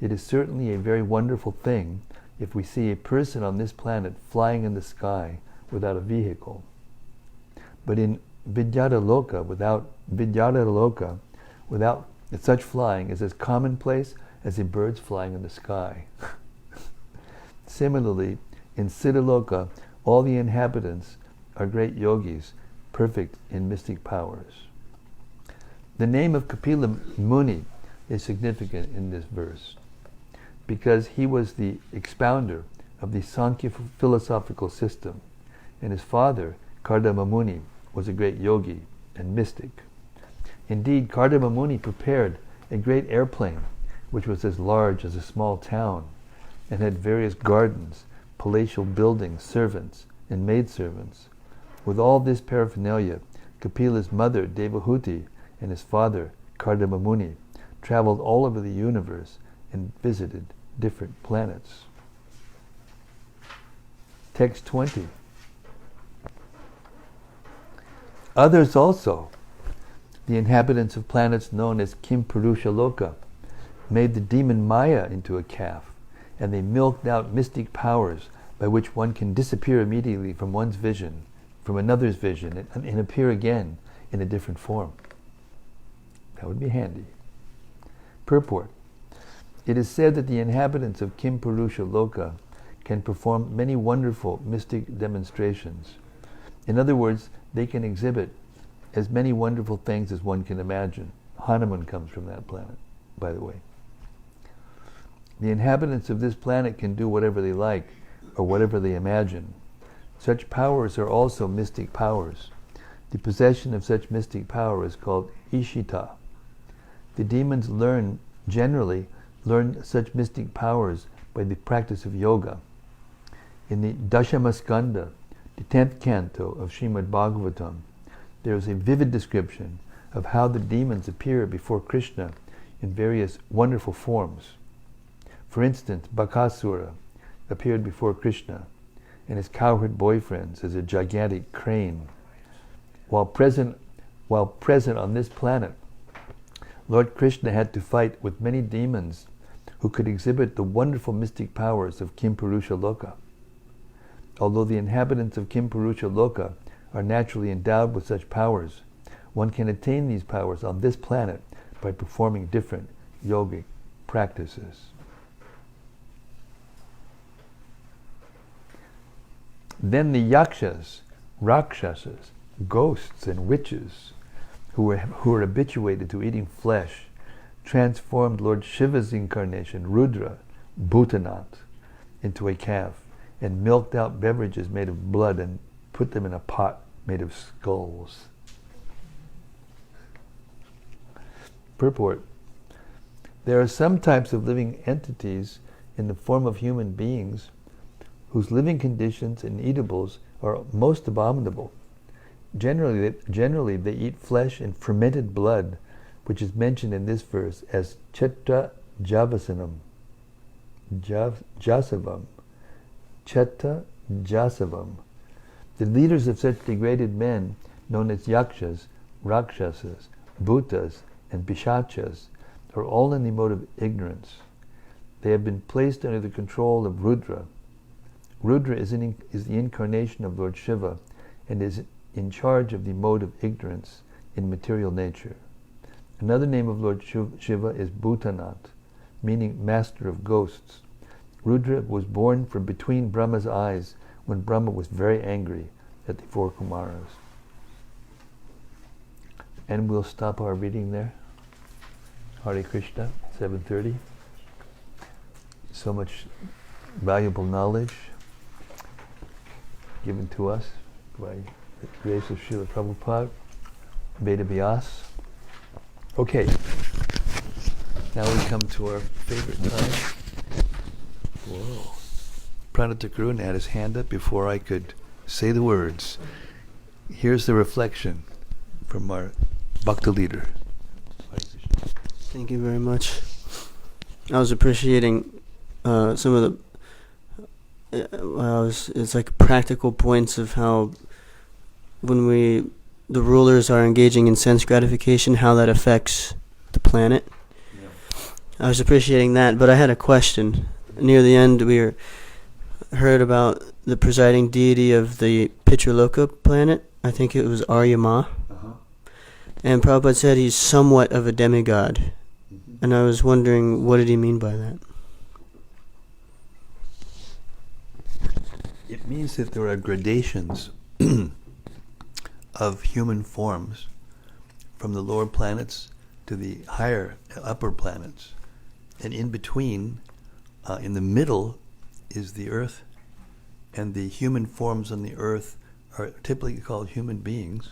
It is certainly a very wonderful thing if we see a person on this planet flying in the sky without a vehicle. But in Vidyadaloka, without such flying is as commonplace as a bird's flying in the sky. Similarly, in Siddhaloka, all the inhabitants are great yogis, perfect in mystic powers. The name of Kapila Muni is significant in this verse because he was the expounder of the Sankhya philosophical system, and his father, Kardama Muni, was a great yogi and mystic. Indeed, Kardama Muni prepared a great airplane which was as large as a small town and had various gardens, palatial buildings, servants, and maidservants. With all this paraphernalia, Kapila's mother, Devahuti, and his father, Kardama Muni, traveled all over the universe and visited different planets. Text 20. Others also, the inhabitants of planets known as Kimpurusha Loka, made the demon Maya into a calf, and they milked out mystic powers by which one can disappear immediately from one's vision, from another's vision, and appear again in a different form. That would be handy. Purport. It is said that the inhabitants of Kimpurusha Loka can perform many wonderful mystic demonstrations. In other words, they can exhibit as many wonderful things as one can imagine. Hanuman comes from that planet, by the way. The inhabitants of this planet can do whatever they like, or whatever they imagine. Such powers are also mystic powers. The possession of such mystic power is called Ishita. The demons generally learn such mystic powers by the practice of yoga. In the Dashamaskanda, the 10th canto of Srimad-Bhagavatam, there is a vivid description of how the demons appear before Krishna in various wonderful forms. For instance, Bakasura appeared before Krishna and his cowherd boyfriends as a gigantic crane. While present on this planet, Lord Krishna had to fight with many demons who could exhibit the wonderful mystic powers of Kimpurusha Loka. Although the inhabitants of Kimpurusha Loka are naturally endowed with such powers, one can attain these powers on this planet by performing different yogic practices. Then the yakshas, rakshasas, ghosts and witches who were habituated to eating flesh transformed Lord Shiva's incarnation, Rudra, Bhutanath, into a calf and milked out beverages made of blood and put them in a pot made of skulls. Purport. There are some types of living entities in the form of human beings whose living conditions and eatables are most abominable. Generally, they eat flesh and fermented blood, which is mentioned in this verse as Chetta Javasanam. Jasavam. Chetta Jasavam. The leaders of such degraded men, known as yakshas, rakshasas, bhutas, and pishachas, are all in the mode of ignorance. They have been placed under the control of Rudra. Rudra is the incarnation of Lord Shiva and is in charge of the mode of ignorance in material nature. Another name of Lord Shiva is Bhutanath, meaning master of ghosts. Rudra was born from between Brahma's eyes when Brahma was very angry at the four Kumaras. And we'll stop our reading there. Hare Krishna, 7:30. So much valuable knowledge given to us by the grace of Srila Prabhupada, Veda Vyas. Okay, Now we come to our favorite time. Whoa. Pranatakaruna had his hand up before I could say the words. Here's the reflection from our Bhakta leader. Thank you very much. I was appreciating some of the it's like practical points of how when the rulers are engaging in sense gratification, how that affects the planet. Yeah. I was appreciating that, but I had a question. Near the end, we heard about the presiding deity of the Pitraloka planet. I think it was Aryama. And Prabhupada said he's somewhat of a demigod. Mm-hmm. And I was wondering, what did he mean by that? It means that there are gradations of human forms from the lower planets to the upper planets. And in between, in the middle, is the earth. And the human forms on the earth are typically called human beings.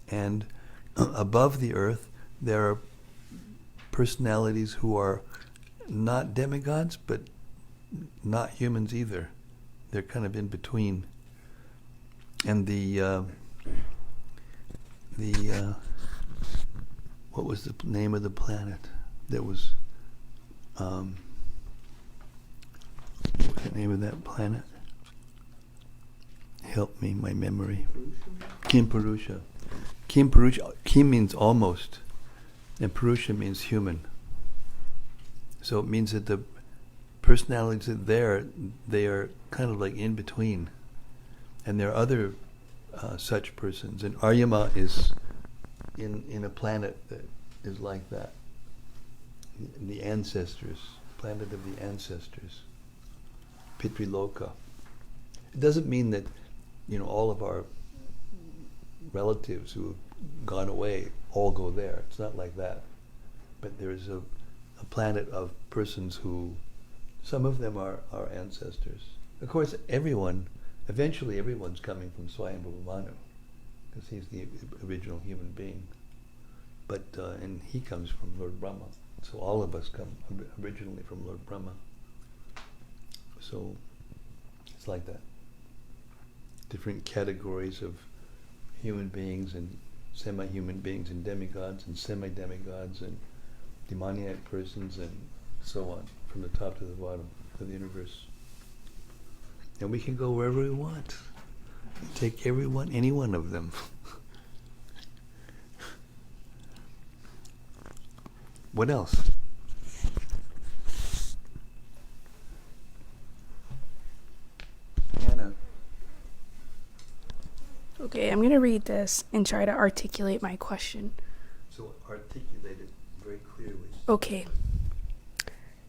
And above the earth, there are personalities who are not demigods, but not humans either. They're kind of in between. And what was the name of the planet? That was, what was the name of that planet? Help me, my memory. Kimpurusha. Kim means almost, and Purusha means human. So it means that the personalities are there, they are kind of like in between. And there are other such persons. And Aryama is in a planet that is like that. The ancestors, planet of the ancestors. Pitriloka. It doesn't mean that, all of our relatives who have gone away all go there. It's not like that. But there's a planet of persons who, some of them are our ancestors. Of course, eventually everyone's coming from Swayambhuva Manu, because he's the original human being. But, and he comes from Lord Brahma. So all of us come originally from Lord Brahma. So it's like that. Different categories of human beings and semi-human beings and demigods and semi-demigods and demoniac persons and so on, from the top to the bottom of the universe. And we can go wherever we want. Take any one of them. What else? Anna. Okay, I'm going to read this and try to articulate my question. So articulate it very clearly. Okay.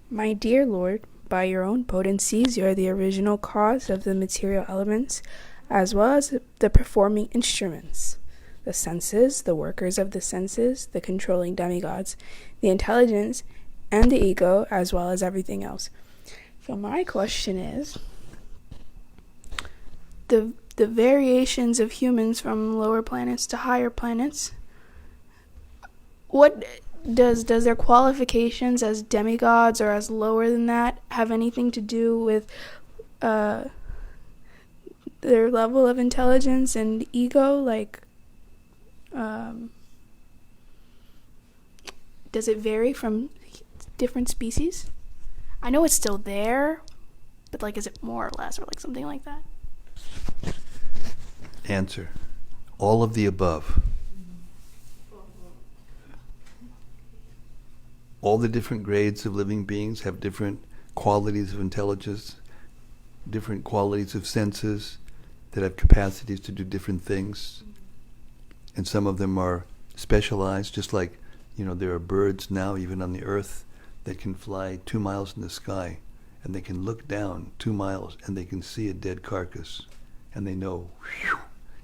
My dear Lord, by your own potencies, you are the original cause of the material elements, as well as the performing instruments, the senses, the workers of the senses, the controlling demigods, the intelligence, and the ego, as well as everything else. So my question is, the variations of humans from lower planets to higher planets, what does their qualifications as demigods or as lower than that have anything to do with their level of intelligence and ego? Like, does it vary from different species? I know it's still there, but like, is it more or less, or like something like that? Answer: all of the above. All the different grades of living beings have different qualities of intelligence, different qualities of senses that have capacities to do different things. And some of them are specialized, just like, there are birds now, even on the earth, that can fly 2 miles in the sky, and they can look down 2 miles and they can see a dead carcass, and they know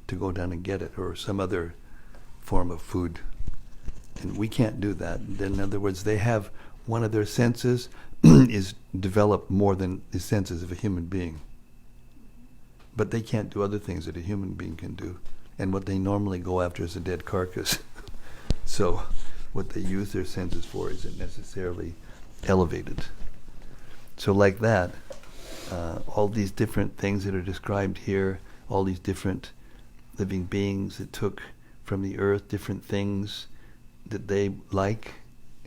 to go down and get it, or some other form of food. And we can't do that. In other words, they have one of their senses is developed more than the senses of a human being. But they can't do other things that a human being can do. And what they normally go after is a dead carcass. So what they use their senses for isn't necessarily elevated. So like that, all these different things that are described here, all these different living beings that took from the earth different things that they like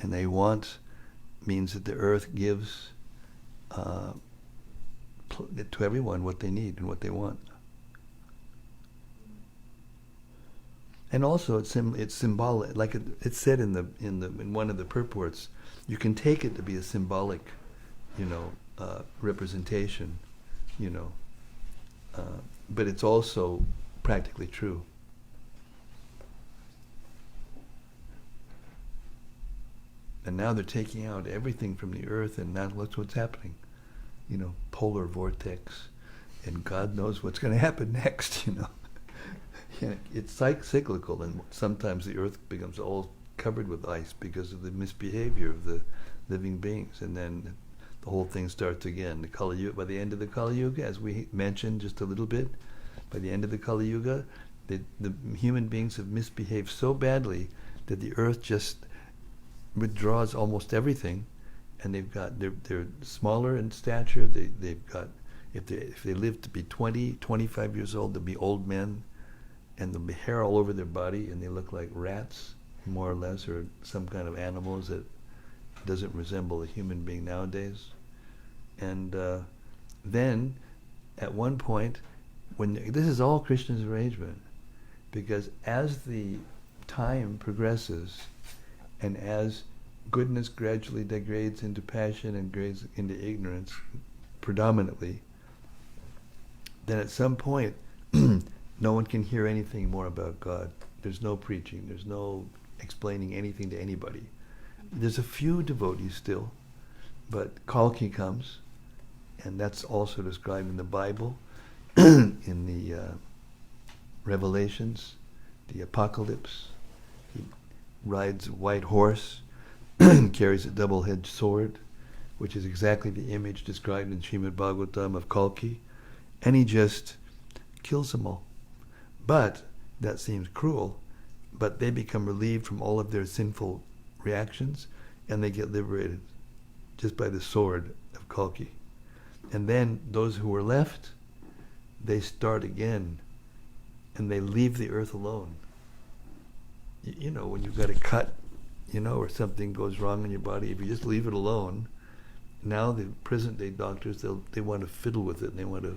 and they want, means that the earth gives to everyone what they need and what they want. And also it's symbolic, like it's said in one of the purports. You can take it to be a symbolic, representation, but it's also practically true. And now they're taking out everything from the earth, and now look what's happening. Polar vortex, and God knows what's going to happen next, It's cyclical, and sometimes the earth becomes all covered with ice because of the misbehavior of the living beings, and then the whole thing starts again. The Kali Yuga, by the end of the Kali Yuga, as we mentioned just a little bit, by the end of the Kali Yuga, the human beings have misbehaved so badly that the earth just withdraws almost everything, and they're smaller in stature. They've got, if they live to be 20, 25 years old, they'll be old men, and there'll be hair all over their body, and they look like rats, more or less, or some kind of animals that doesn't resemble a human being nowadays. And then, at one point, this is all Krishna's arrangement, because as the time progresses, and as goodness gradually degrades into passion and grades into ignorance, predominantly, then at some point, no one can hear anything more about God. There's no preaching. There's no explaining anything to anybody. There's a few devotees still, but Kalki comes, and that's also described in the Bible, in the Revelations, the Apocalypse. He rides a white horse, carries a double-edged sword, which is exactly the image described in Srimad-Bhagavatam of Kalki, and he just kills them all. But that seems cruel, but they become relieved from all of their sinful reactions, and they get liberated just by the sword of Kalki. And then those who were left, they start again, and they leave the earth alone. When you've got a cut, or something goes wrong in your body, if you just leave it alone, now the present-day doctors, they want to fiddle with it, and they want to,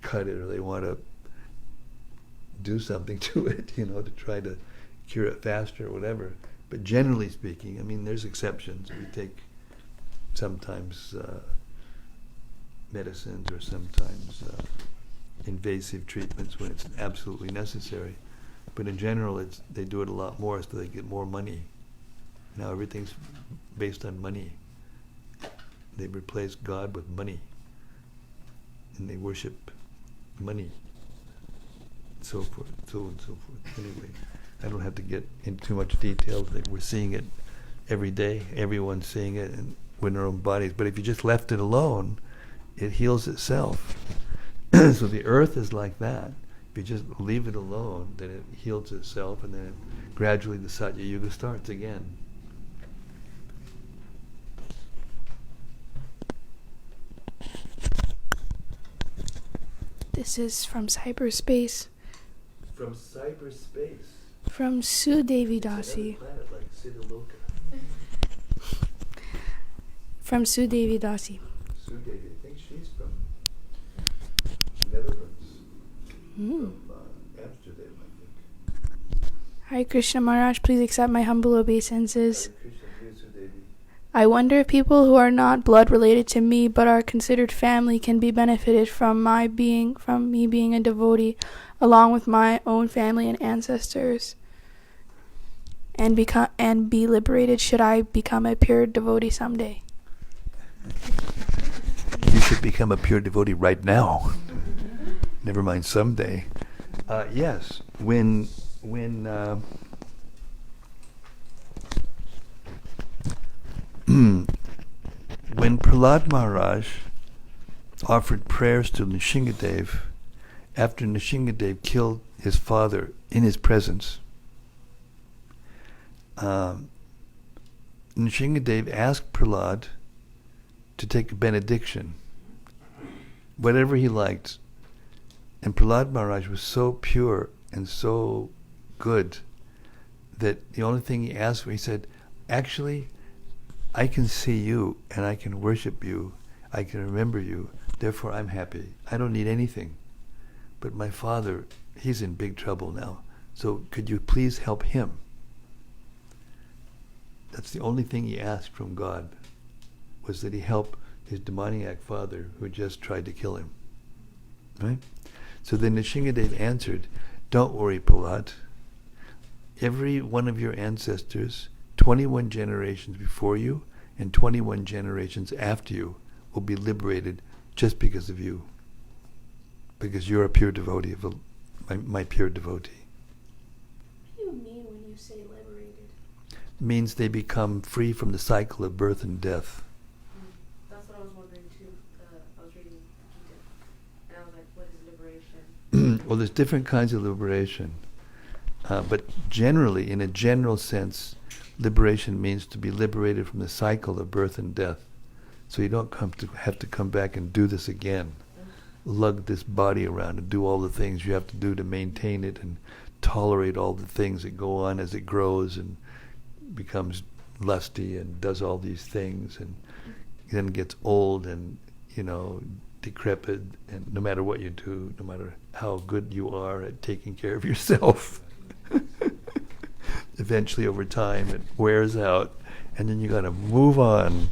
cut it, or they want to do something to it, to try to cure it faster or whatever. But generally speaking, there's exceptions. We take sometimes medicines or sometimes invasive treatments when it's absolutely necessary. But in general, they do it a lot more so they get more money. Now everything's based on money. They replace God with money, and they worship money, so forth, so and so forth. Anyway, I don't have to get into too much detail. We're seeing it every day. Everyone's seeing it in their own bodies. But if you just left it alone, it heals itself. So the earth is like that. If you just leave it alone, then it heals itself, and then gradually the Satya Yuga starts again. This is from cyberspace. From cyberspace. From Sudevi Dasi. Planet like Siddhaloka. From Sudevi Dasi. Sudevi, I think she's from Netherlands. From Amsterdam, I think. Hare Krishna Maharaj, please accept my humble obeisances. Hare Krishna, dear Sudevi. I wonder if people who are not blood related to me but are considered family can be benefited from me being a devotee, along with my own family and ancestors, and be liberated should I become a pure devotee someday. You should become a pure devotee right now. Never mind someday. Yes, when Prahlad Maharaj offered prayers to Nrsingadev after Nrsingadev killed his father in his presence, Nrsingadev asked Prahlad to take a benediction, whatever he liked. And Prahlad Maharaj was so pure and so good that the only thing he asked for, he said, actually, I can see you and I can worship you, I can remember you, therefore I'm happy. I don't need anything. But my father, he's in big trouble now, so could you please help him? That's the only thing he asked from God, was that he help his demoniac father who just tried to kill him. Right? So then Nrsingadev answered, don't worry, Prahlad. Every one of your ancestors, 21 generations before you and 21 generations after you, will be liberated just because of you. Because you're a pure devotee, my pure devotee. What do you mean when you say liberated? Means they become free from the cycle of birth and death. That's what I was wondering too. I was reading Gita, and I was like, what is liberation? Well, there's different kinds of liberation. But generally, in a general sense, liberation means to be liberated from the cycle of birth and death. So you don't have to come back and do this again. Lug this body around and do all the things you have to do to maintain it and tolerate all the things that go on as it grows and becomes lusty and does all these things and then gets old and, decrepit, and no matter what you do, no matter how good you are at taking care of yourself, eventually over time it wears out, and then you got to move on.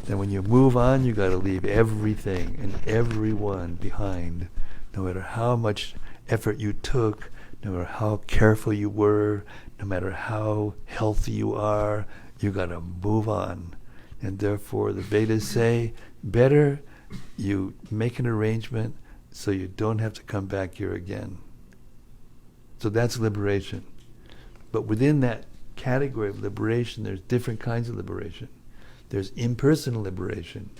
And when you move on, you got to leave everything and everyone behind, no matter how much effort you took, no matter how careful you were, no matter how healthy you are, you got to move on. And therefore the Vedas say, better you make an arrangement so you don't have to come back here again. So that's liberation. But within that category of liberation, there's different kinds of liberation. There's impersonal liberation,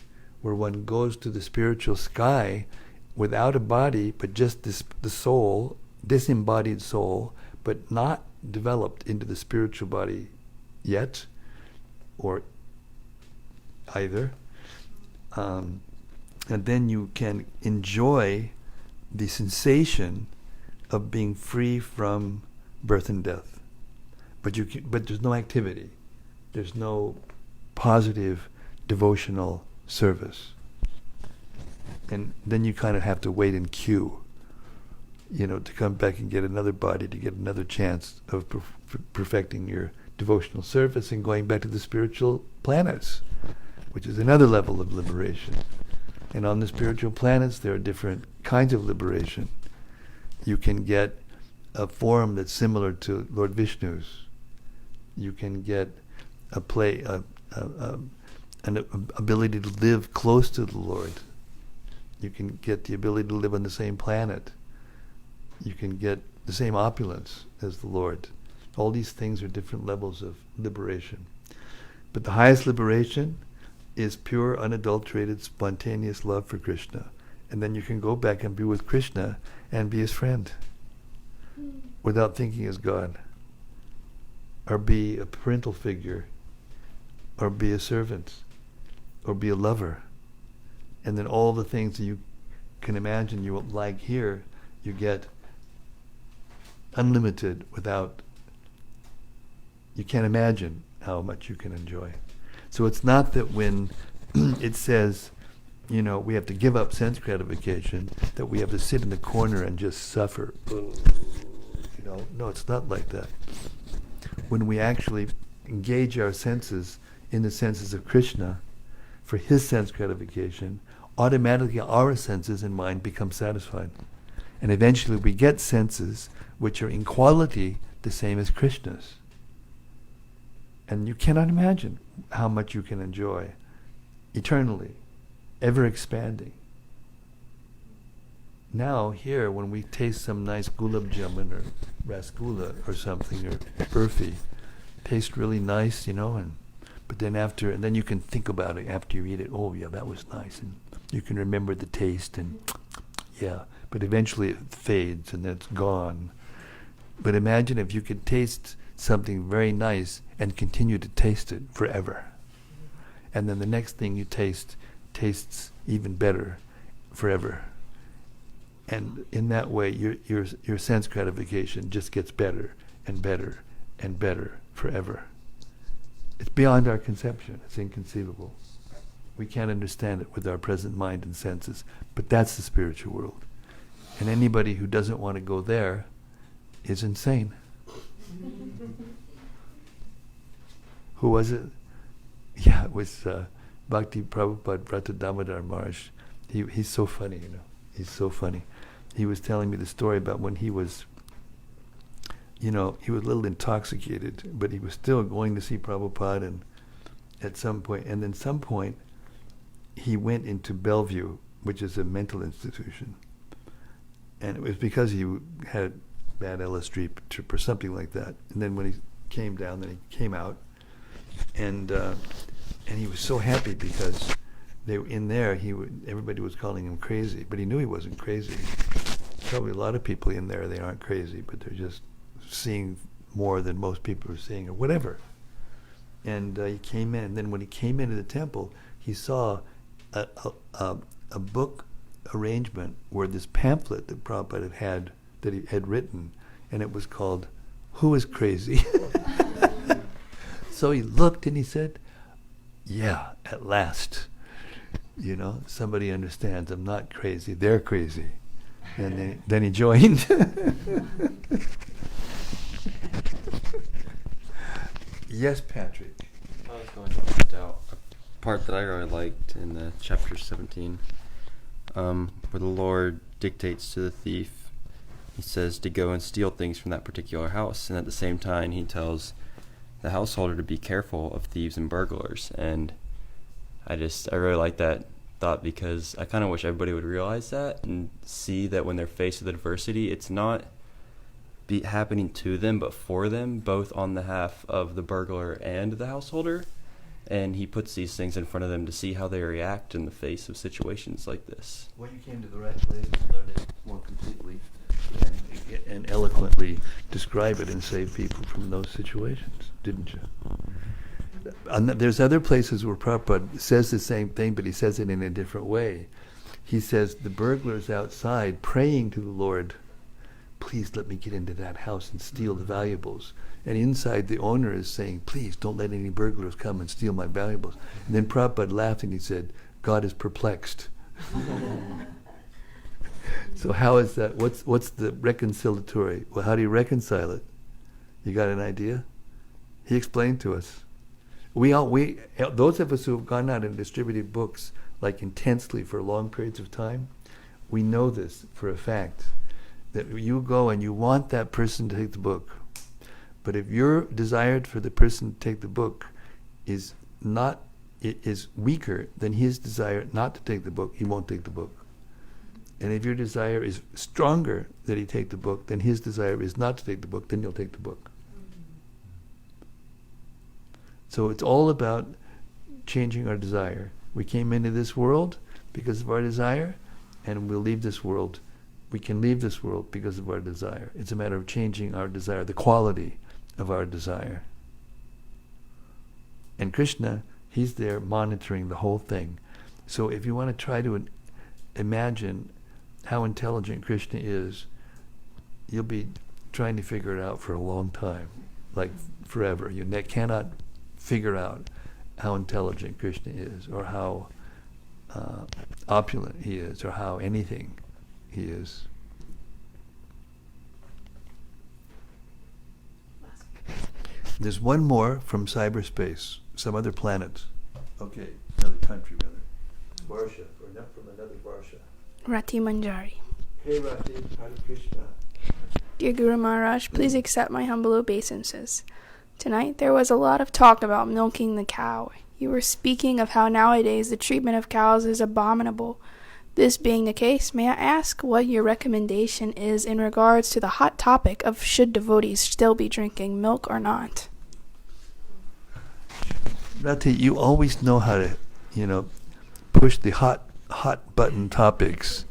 where one goes to the spiritual sky without a body, but just the soul, disembodied soul, but not developed into the spiritual body yet, or either. And then you can enjoy the sensation of being free from birth and death. But there's no activity. There's no positive devotional service. And then you kind of have to wait in queue, to come back and get another body, to get another chance of perfecting your devotional service and going back to the spiritual planets, which is another level of liberation. And on the spiritual planets, there are different kinds of liberation. You can get a form that's similar to Lord Vishnu's. You can get an ability to live close to the Lord. You can get the ability to live on the same planet. You can get the same opulence as the Lord. All these things are different levels of liberation. But the highest liberation is pure, unadulterated, spontaneous love for Krishna. And then you can go back and be with Krishna and be his friend without thinking as God, or be a parental figure, or be a servant, or be a lover. And then all the things that you can imagine you would like here, you get unlimited without, you can't imagine how much you can enjoy. So it's not that when it says, we have to give up sense gratification, that we have to sit in the corner and just suffer. No, it's not like that. When we actually engage our senses in the senses of Krishna for his sense gratification, automatically our senses and mind become satisfied. And eventually we get senses which are in quality the same as Krishna's. And you cannot imagine how much you can enjoy eternally, ever expanding. Now here, when we taste some nice gulab jamun or rasgulla or something, or burfi, tastes really nice, but then you can think about it after you eat it. Oh yeah, that was nice, and you can remember the taste, and yeah. But eventually it fades and it's gone. But imagine if you could taste something very nice and continue to taste it forever. And then the next thing you taste tastes even better forever. And in that way, your sense gratification just gets better and better and better forever. It's beyond our conception. It's inconceivable. We can't understand it with our present mind and senses. But that's the spiritual world. And anybody who doesn't want to go there is insane. Who was it? Yeah, it was Bhakti Prabhupada Prthu Damodar Maharaj. He's so funny, you know. He's so funny. He was telling me the story about when he was, he was a little intoxicated, but he was still going to see Prabhupada, and at some point, he went into Bellevue, which is a mental institution. And it was because he had bad LSD trip or something like that. And then when he came down, then he came out, and he was so happy because they were in there. Everybody was calling him crazy, but he knew he wasn't crazy. Probably a lot of people in there, they aren't crazy, but they're just seeing more than most people are seeing, or whatever. And he came in, and then when he came into the temple, he saw a book arrangement where this pamphlet that Prabhupada had that he had written, and it was called "Who is Crazy?" So he looked and he said, "Yeah, at last, somebody understands. I'm not crazy. They're crazy." And then he joined. Yes, Patrick. I was going to point out a part that I really liked in chapter 17, where the Lord dictates to the thief. He says to go and steal things from that particular house, and at the same time he tells the householder to be careful of thieves and burglars. And I really like that thought, because I kind of wish everybody would realize that and see that when they're faced with adversity, it's not happening to them but for them, both on the half of the burglar and the householder. And he puts these things in front of them to see how they react in the face of situations like this. Well, you came to the right place to learn it more completely and eloquently describe it and save people from those situations, didn't you? And there's other places where Prabhupada says the same thing, but he says it in a different way. He says the burglar's outside praying to the Lord, "Please let me get into that house and steal the valuables." And inside the owner is saying, "Please don't let any burglars come and steal my valuables." And then Prabhupada laughed and he said, "God is perplexed." So how is that? What's the reconciliatory? Well, how do you reconcile it? You got an idea? He explained to us. Those of us who have gone out and distributed books like intensely for long periods of time, we know this for a fact, that you go and you want that person to take the book, but if your desire for the person to take the book is weaker than his desire not to take the book, he won't take the book. And if your desire is stronger that he take the book than his desire is not to take the book, then you'll take the book. So it's all about changing our desire. We came into this world because of our desire, and we'll leave this world. We can leave this world because of our desire. It's a matter of changing our desire, the quality of our desire. And Krishna, he's there monitoring the whole thing. So if you want to try to imagine how intelligent Krishna is, you'll be trying to figure it out for a long time, like forever. You cannot figure out how intelligent Krishna is, or how opulent he is, or how anything he is. There's one more from cyberspace, some other planet. Okay, another country rather. Varsha, or not from another Varsha. Rati Manjari. Hey Rati, Hare Krishna. Dear Guru Maharaj, please accept my humble obeisances. Tonight there was a lot of talk about milking the cow. You were speaking of how nowadays the treatment of cows is abominable. This being the case, may I ask what your recommendation is in regards to the hot topic of should devotees still be drinking milk or not? Rati, you always know how to, push the hot button topics.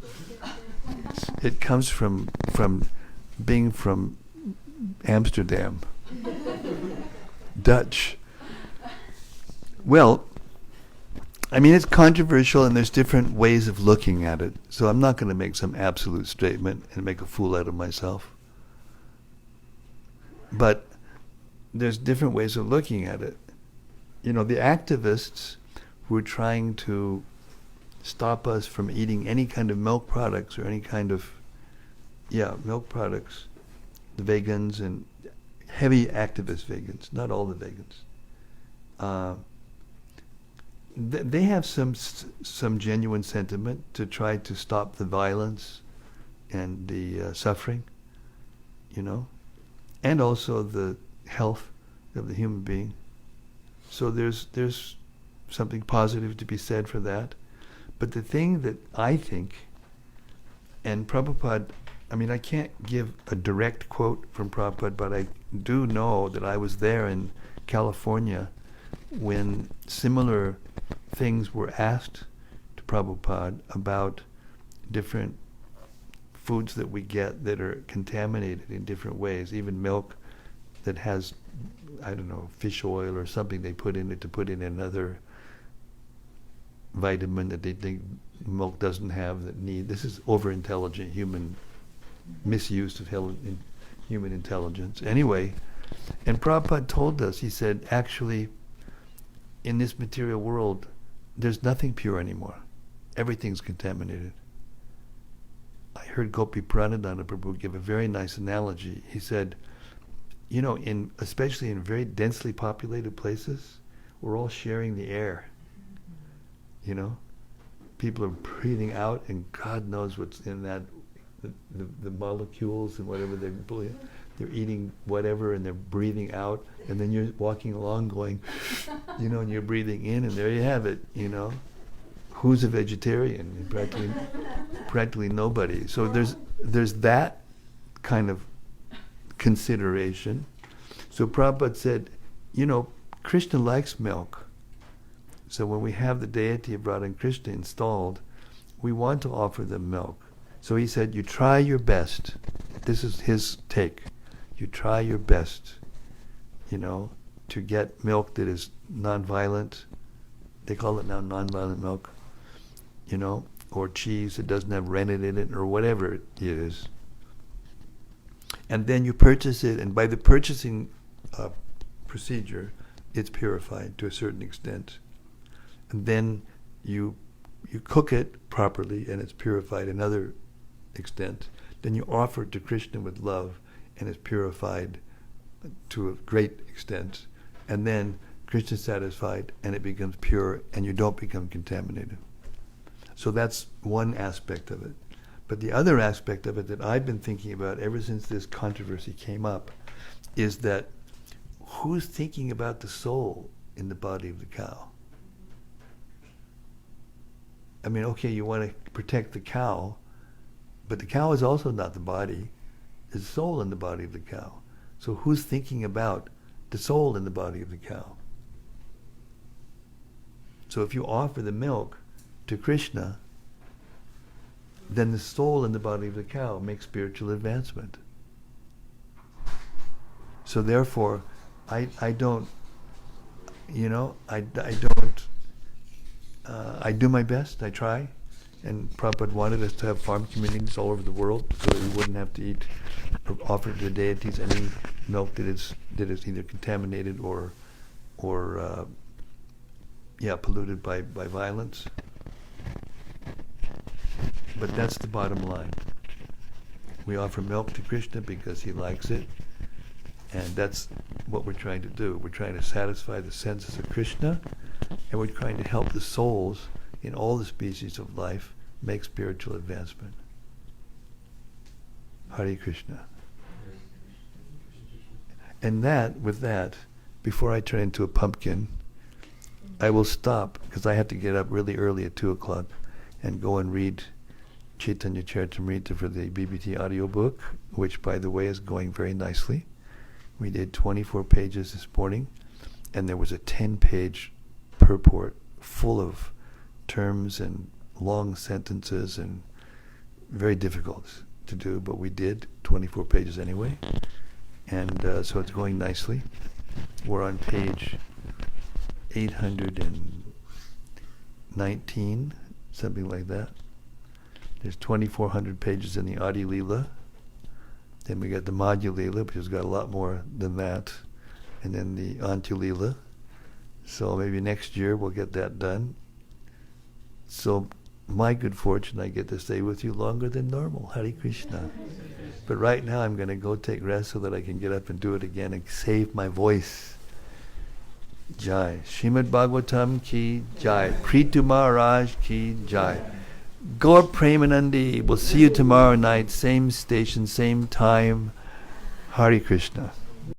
It comes from being from Amsterdam. Dutch. Well, I mean, it's controversial and there's different ways of looking at it. So I'm not going to make some absolute statement and make a fool out of myself. But there's different ways of looking at it. You know, the activists who are trying to stop us from eating any kind of milk products or any kind of, milk products, the vegans and heavy activist vegans, not all the vegans, they have some genuine sentiment to try to stop the violence and the suffering, you know, and also the health of the human being. So there's something positive to be said for that. But the thing that I think, and Prabhupada, I mean, I can't give a direct quote from Prabhupada, but I do know that I was there in California when similar things were asked to Prabhupada about different foods that we get that are contaminated in different ways, even milk that has, I don't know, fish oil or something they put in it to put in another vitamin that they think milk doesn't have that need. This is over-intelligent human misuse of human intelligence. Anyway, and Prabhupada told us, he said, actually, in this material world, there's nothing pure anymore. Everything's contaminated. I heard Gopi Pranadana Prabhu give a very nice analogy. He said, you know, especially in very densely populated places, we're all sharing the air. You know, people are breathing out, and God knows what's in that, the molecules and whatever they're eating whatever, and they're breathing out, and then you're walking along going, you know, and you're breathing in, and there you have it, you know. Who's a vegetarian? Practically nobody. So there's that kind of consideration. So Prabhupada said, you know, Krishna likes milk. So when we have the deity of Radha and Krishna installed, we want to offer them milk. So he said, you try your best. This is his take. You try your best, you know, to get milk that is non-violent. They call it now non-violent milk, you know, or cheese that doesn't have rennet in it, or whatever it is. And then you purchase it, and by the purchasing procedure, it's purified to a certain extent. And then you cook it properly, and it's purified another extent. Then you offer it to Krishna with love, and it's purified to a great extent. And then Krishna is satisfied, and it becomes pure, and you don't become contaminated. So that's one aspect of it. But the other aspect of it that I've been thinking about ever since this controversy came up is that who's thinking about the soul in the body of the cow? I mean, okay, you want to protect the cow, but the cow is also not the body. There's a soul in the body of the cow. So who's thinking about the soul in the body of the cow? So if you offer the milk to Krishna, then the soul in the body of the cow makes spiritual advancement. So therefore, I don't, you know, I don't, I do my best, I try, and Prabhupada wanted us to have farm communities all over the world so that we wouldn't have to eat or offer to the deities any milk that is either contaminated or polluted by violence. But that's the bottom line. We offer milk to Krishna because he likes it, and that's what we're trying to do. We're trying to satisfy the senses of Krishna, and we're trying to help the souls in all the species of life make spiritual advancement. Hare Krishna. And with that, before I turn into a pumpkin, I will stop, because I have to get up really early at 2 o'clock and go and read Chaitanya Charitamrita for the BBT audiobook, which, by the way, is going very nicely. We did 24 pages this morning, and there was a 10-page purport full of terms and long sentences, and very difficult to do, but we did 24 pages anyway. And so it's going nicely. We're on page 819, something like that. There's 2,400 pages in the Adi Leela. Then we got the Madhya Leela, which has got a lot more than that. And then the Antya Leela. So maybe next year we'll get that done. So my good fortune, I get to stay with you longer than normal. Hare Krishna. But right now I'm going to go take rest so that I can get up and do it again and save my voice. Jai. Srimad-Bhagavatam ki jai. Prthu Maharaj ki jai. Gaur Premanandi. We'll see you tomorrow night. Same station, same time. Hare Krishna.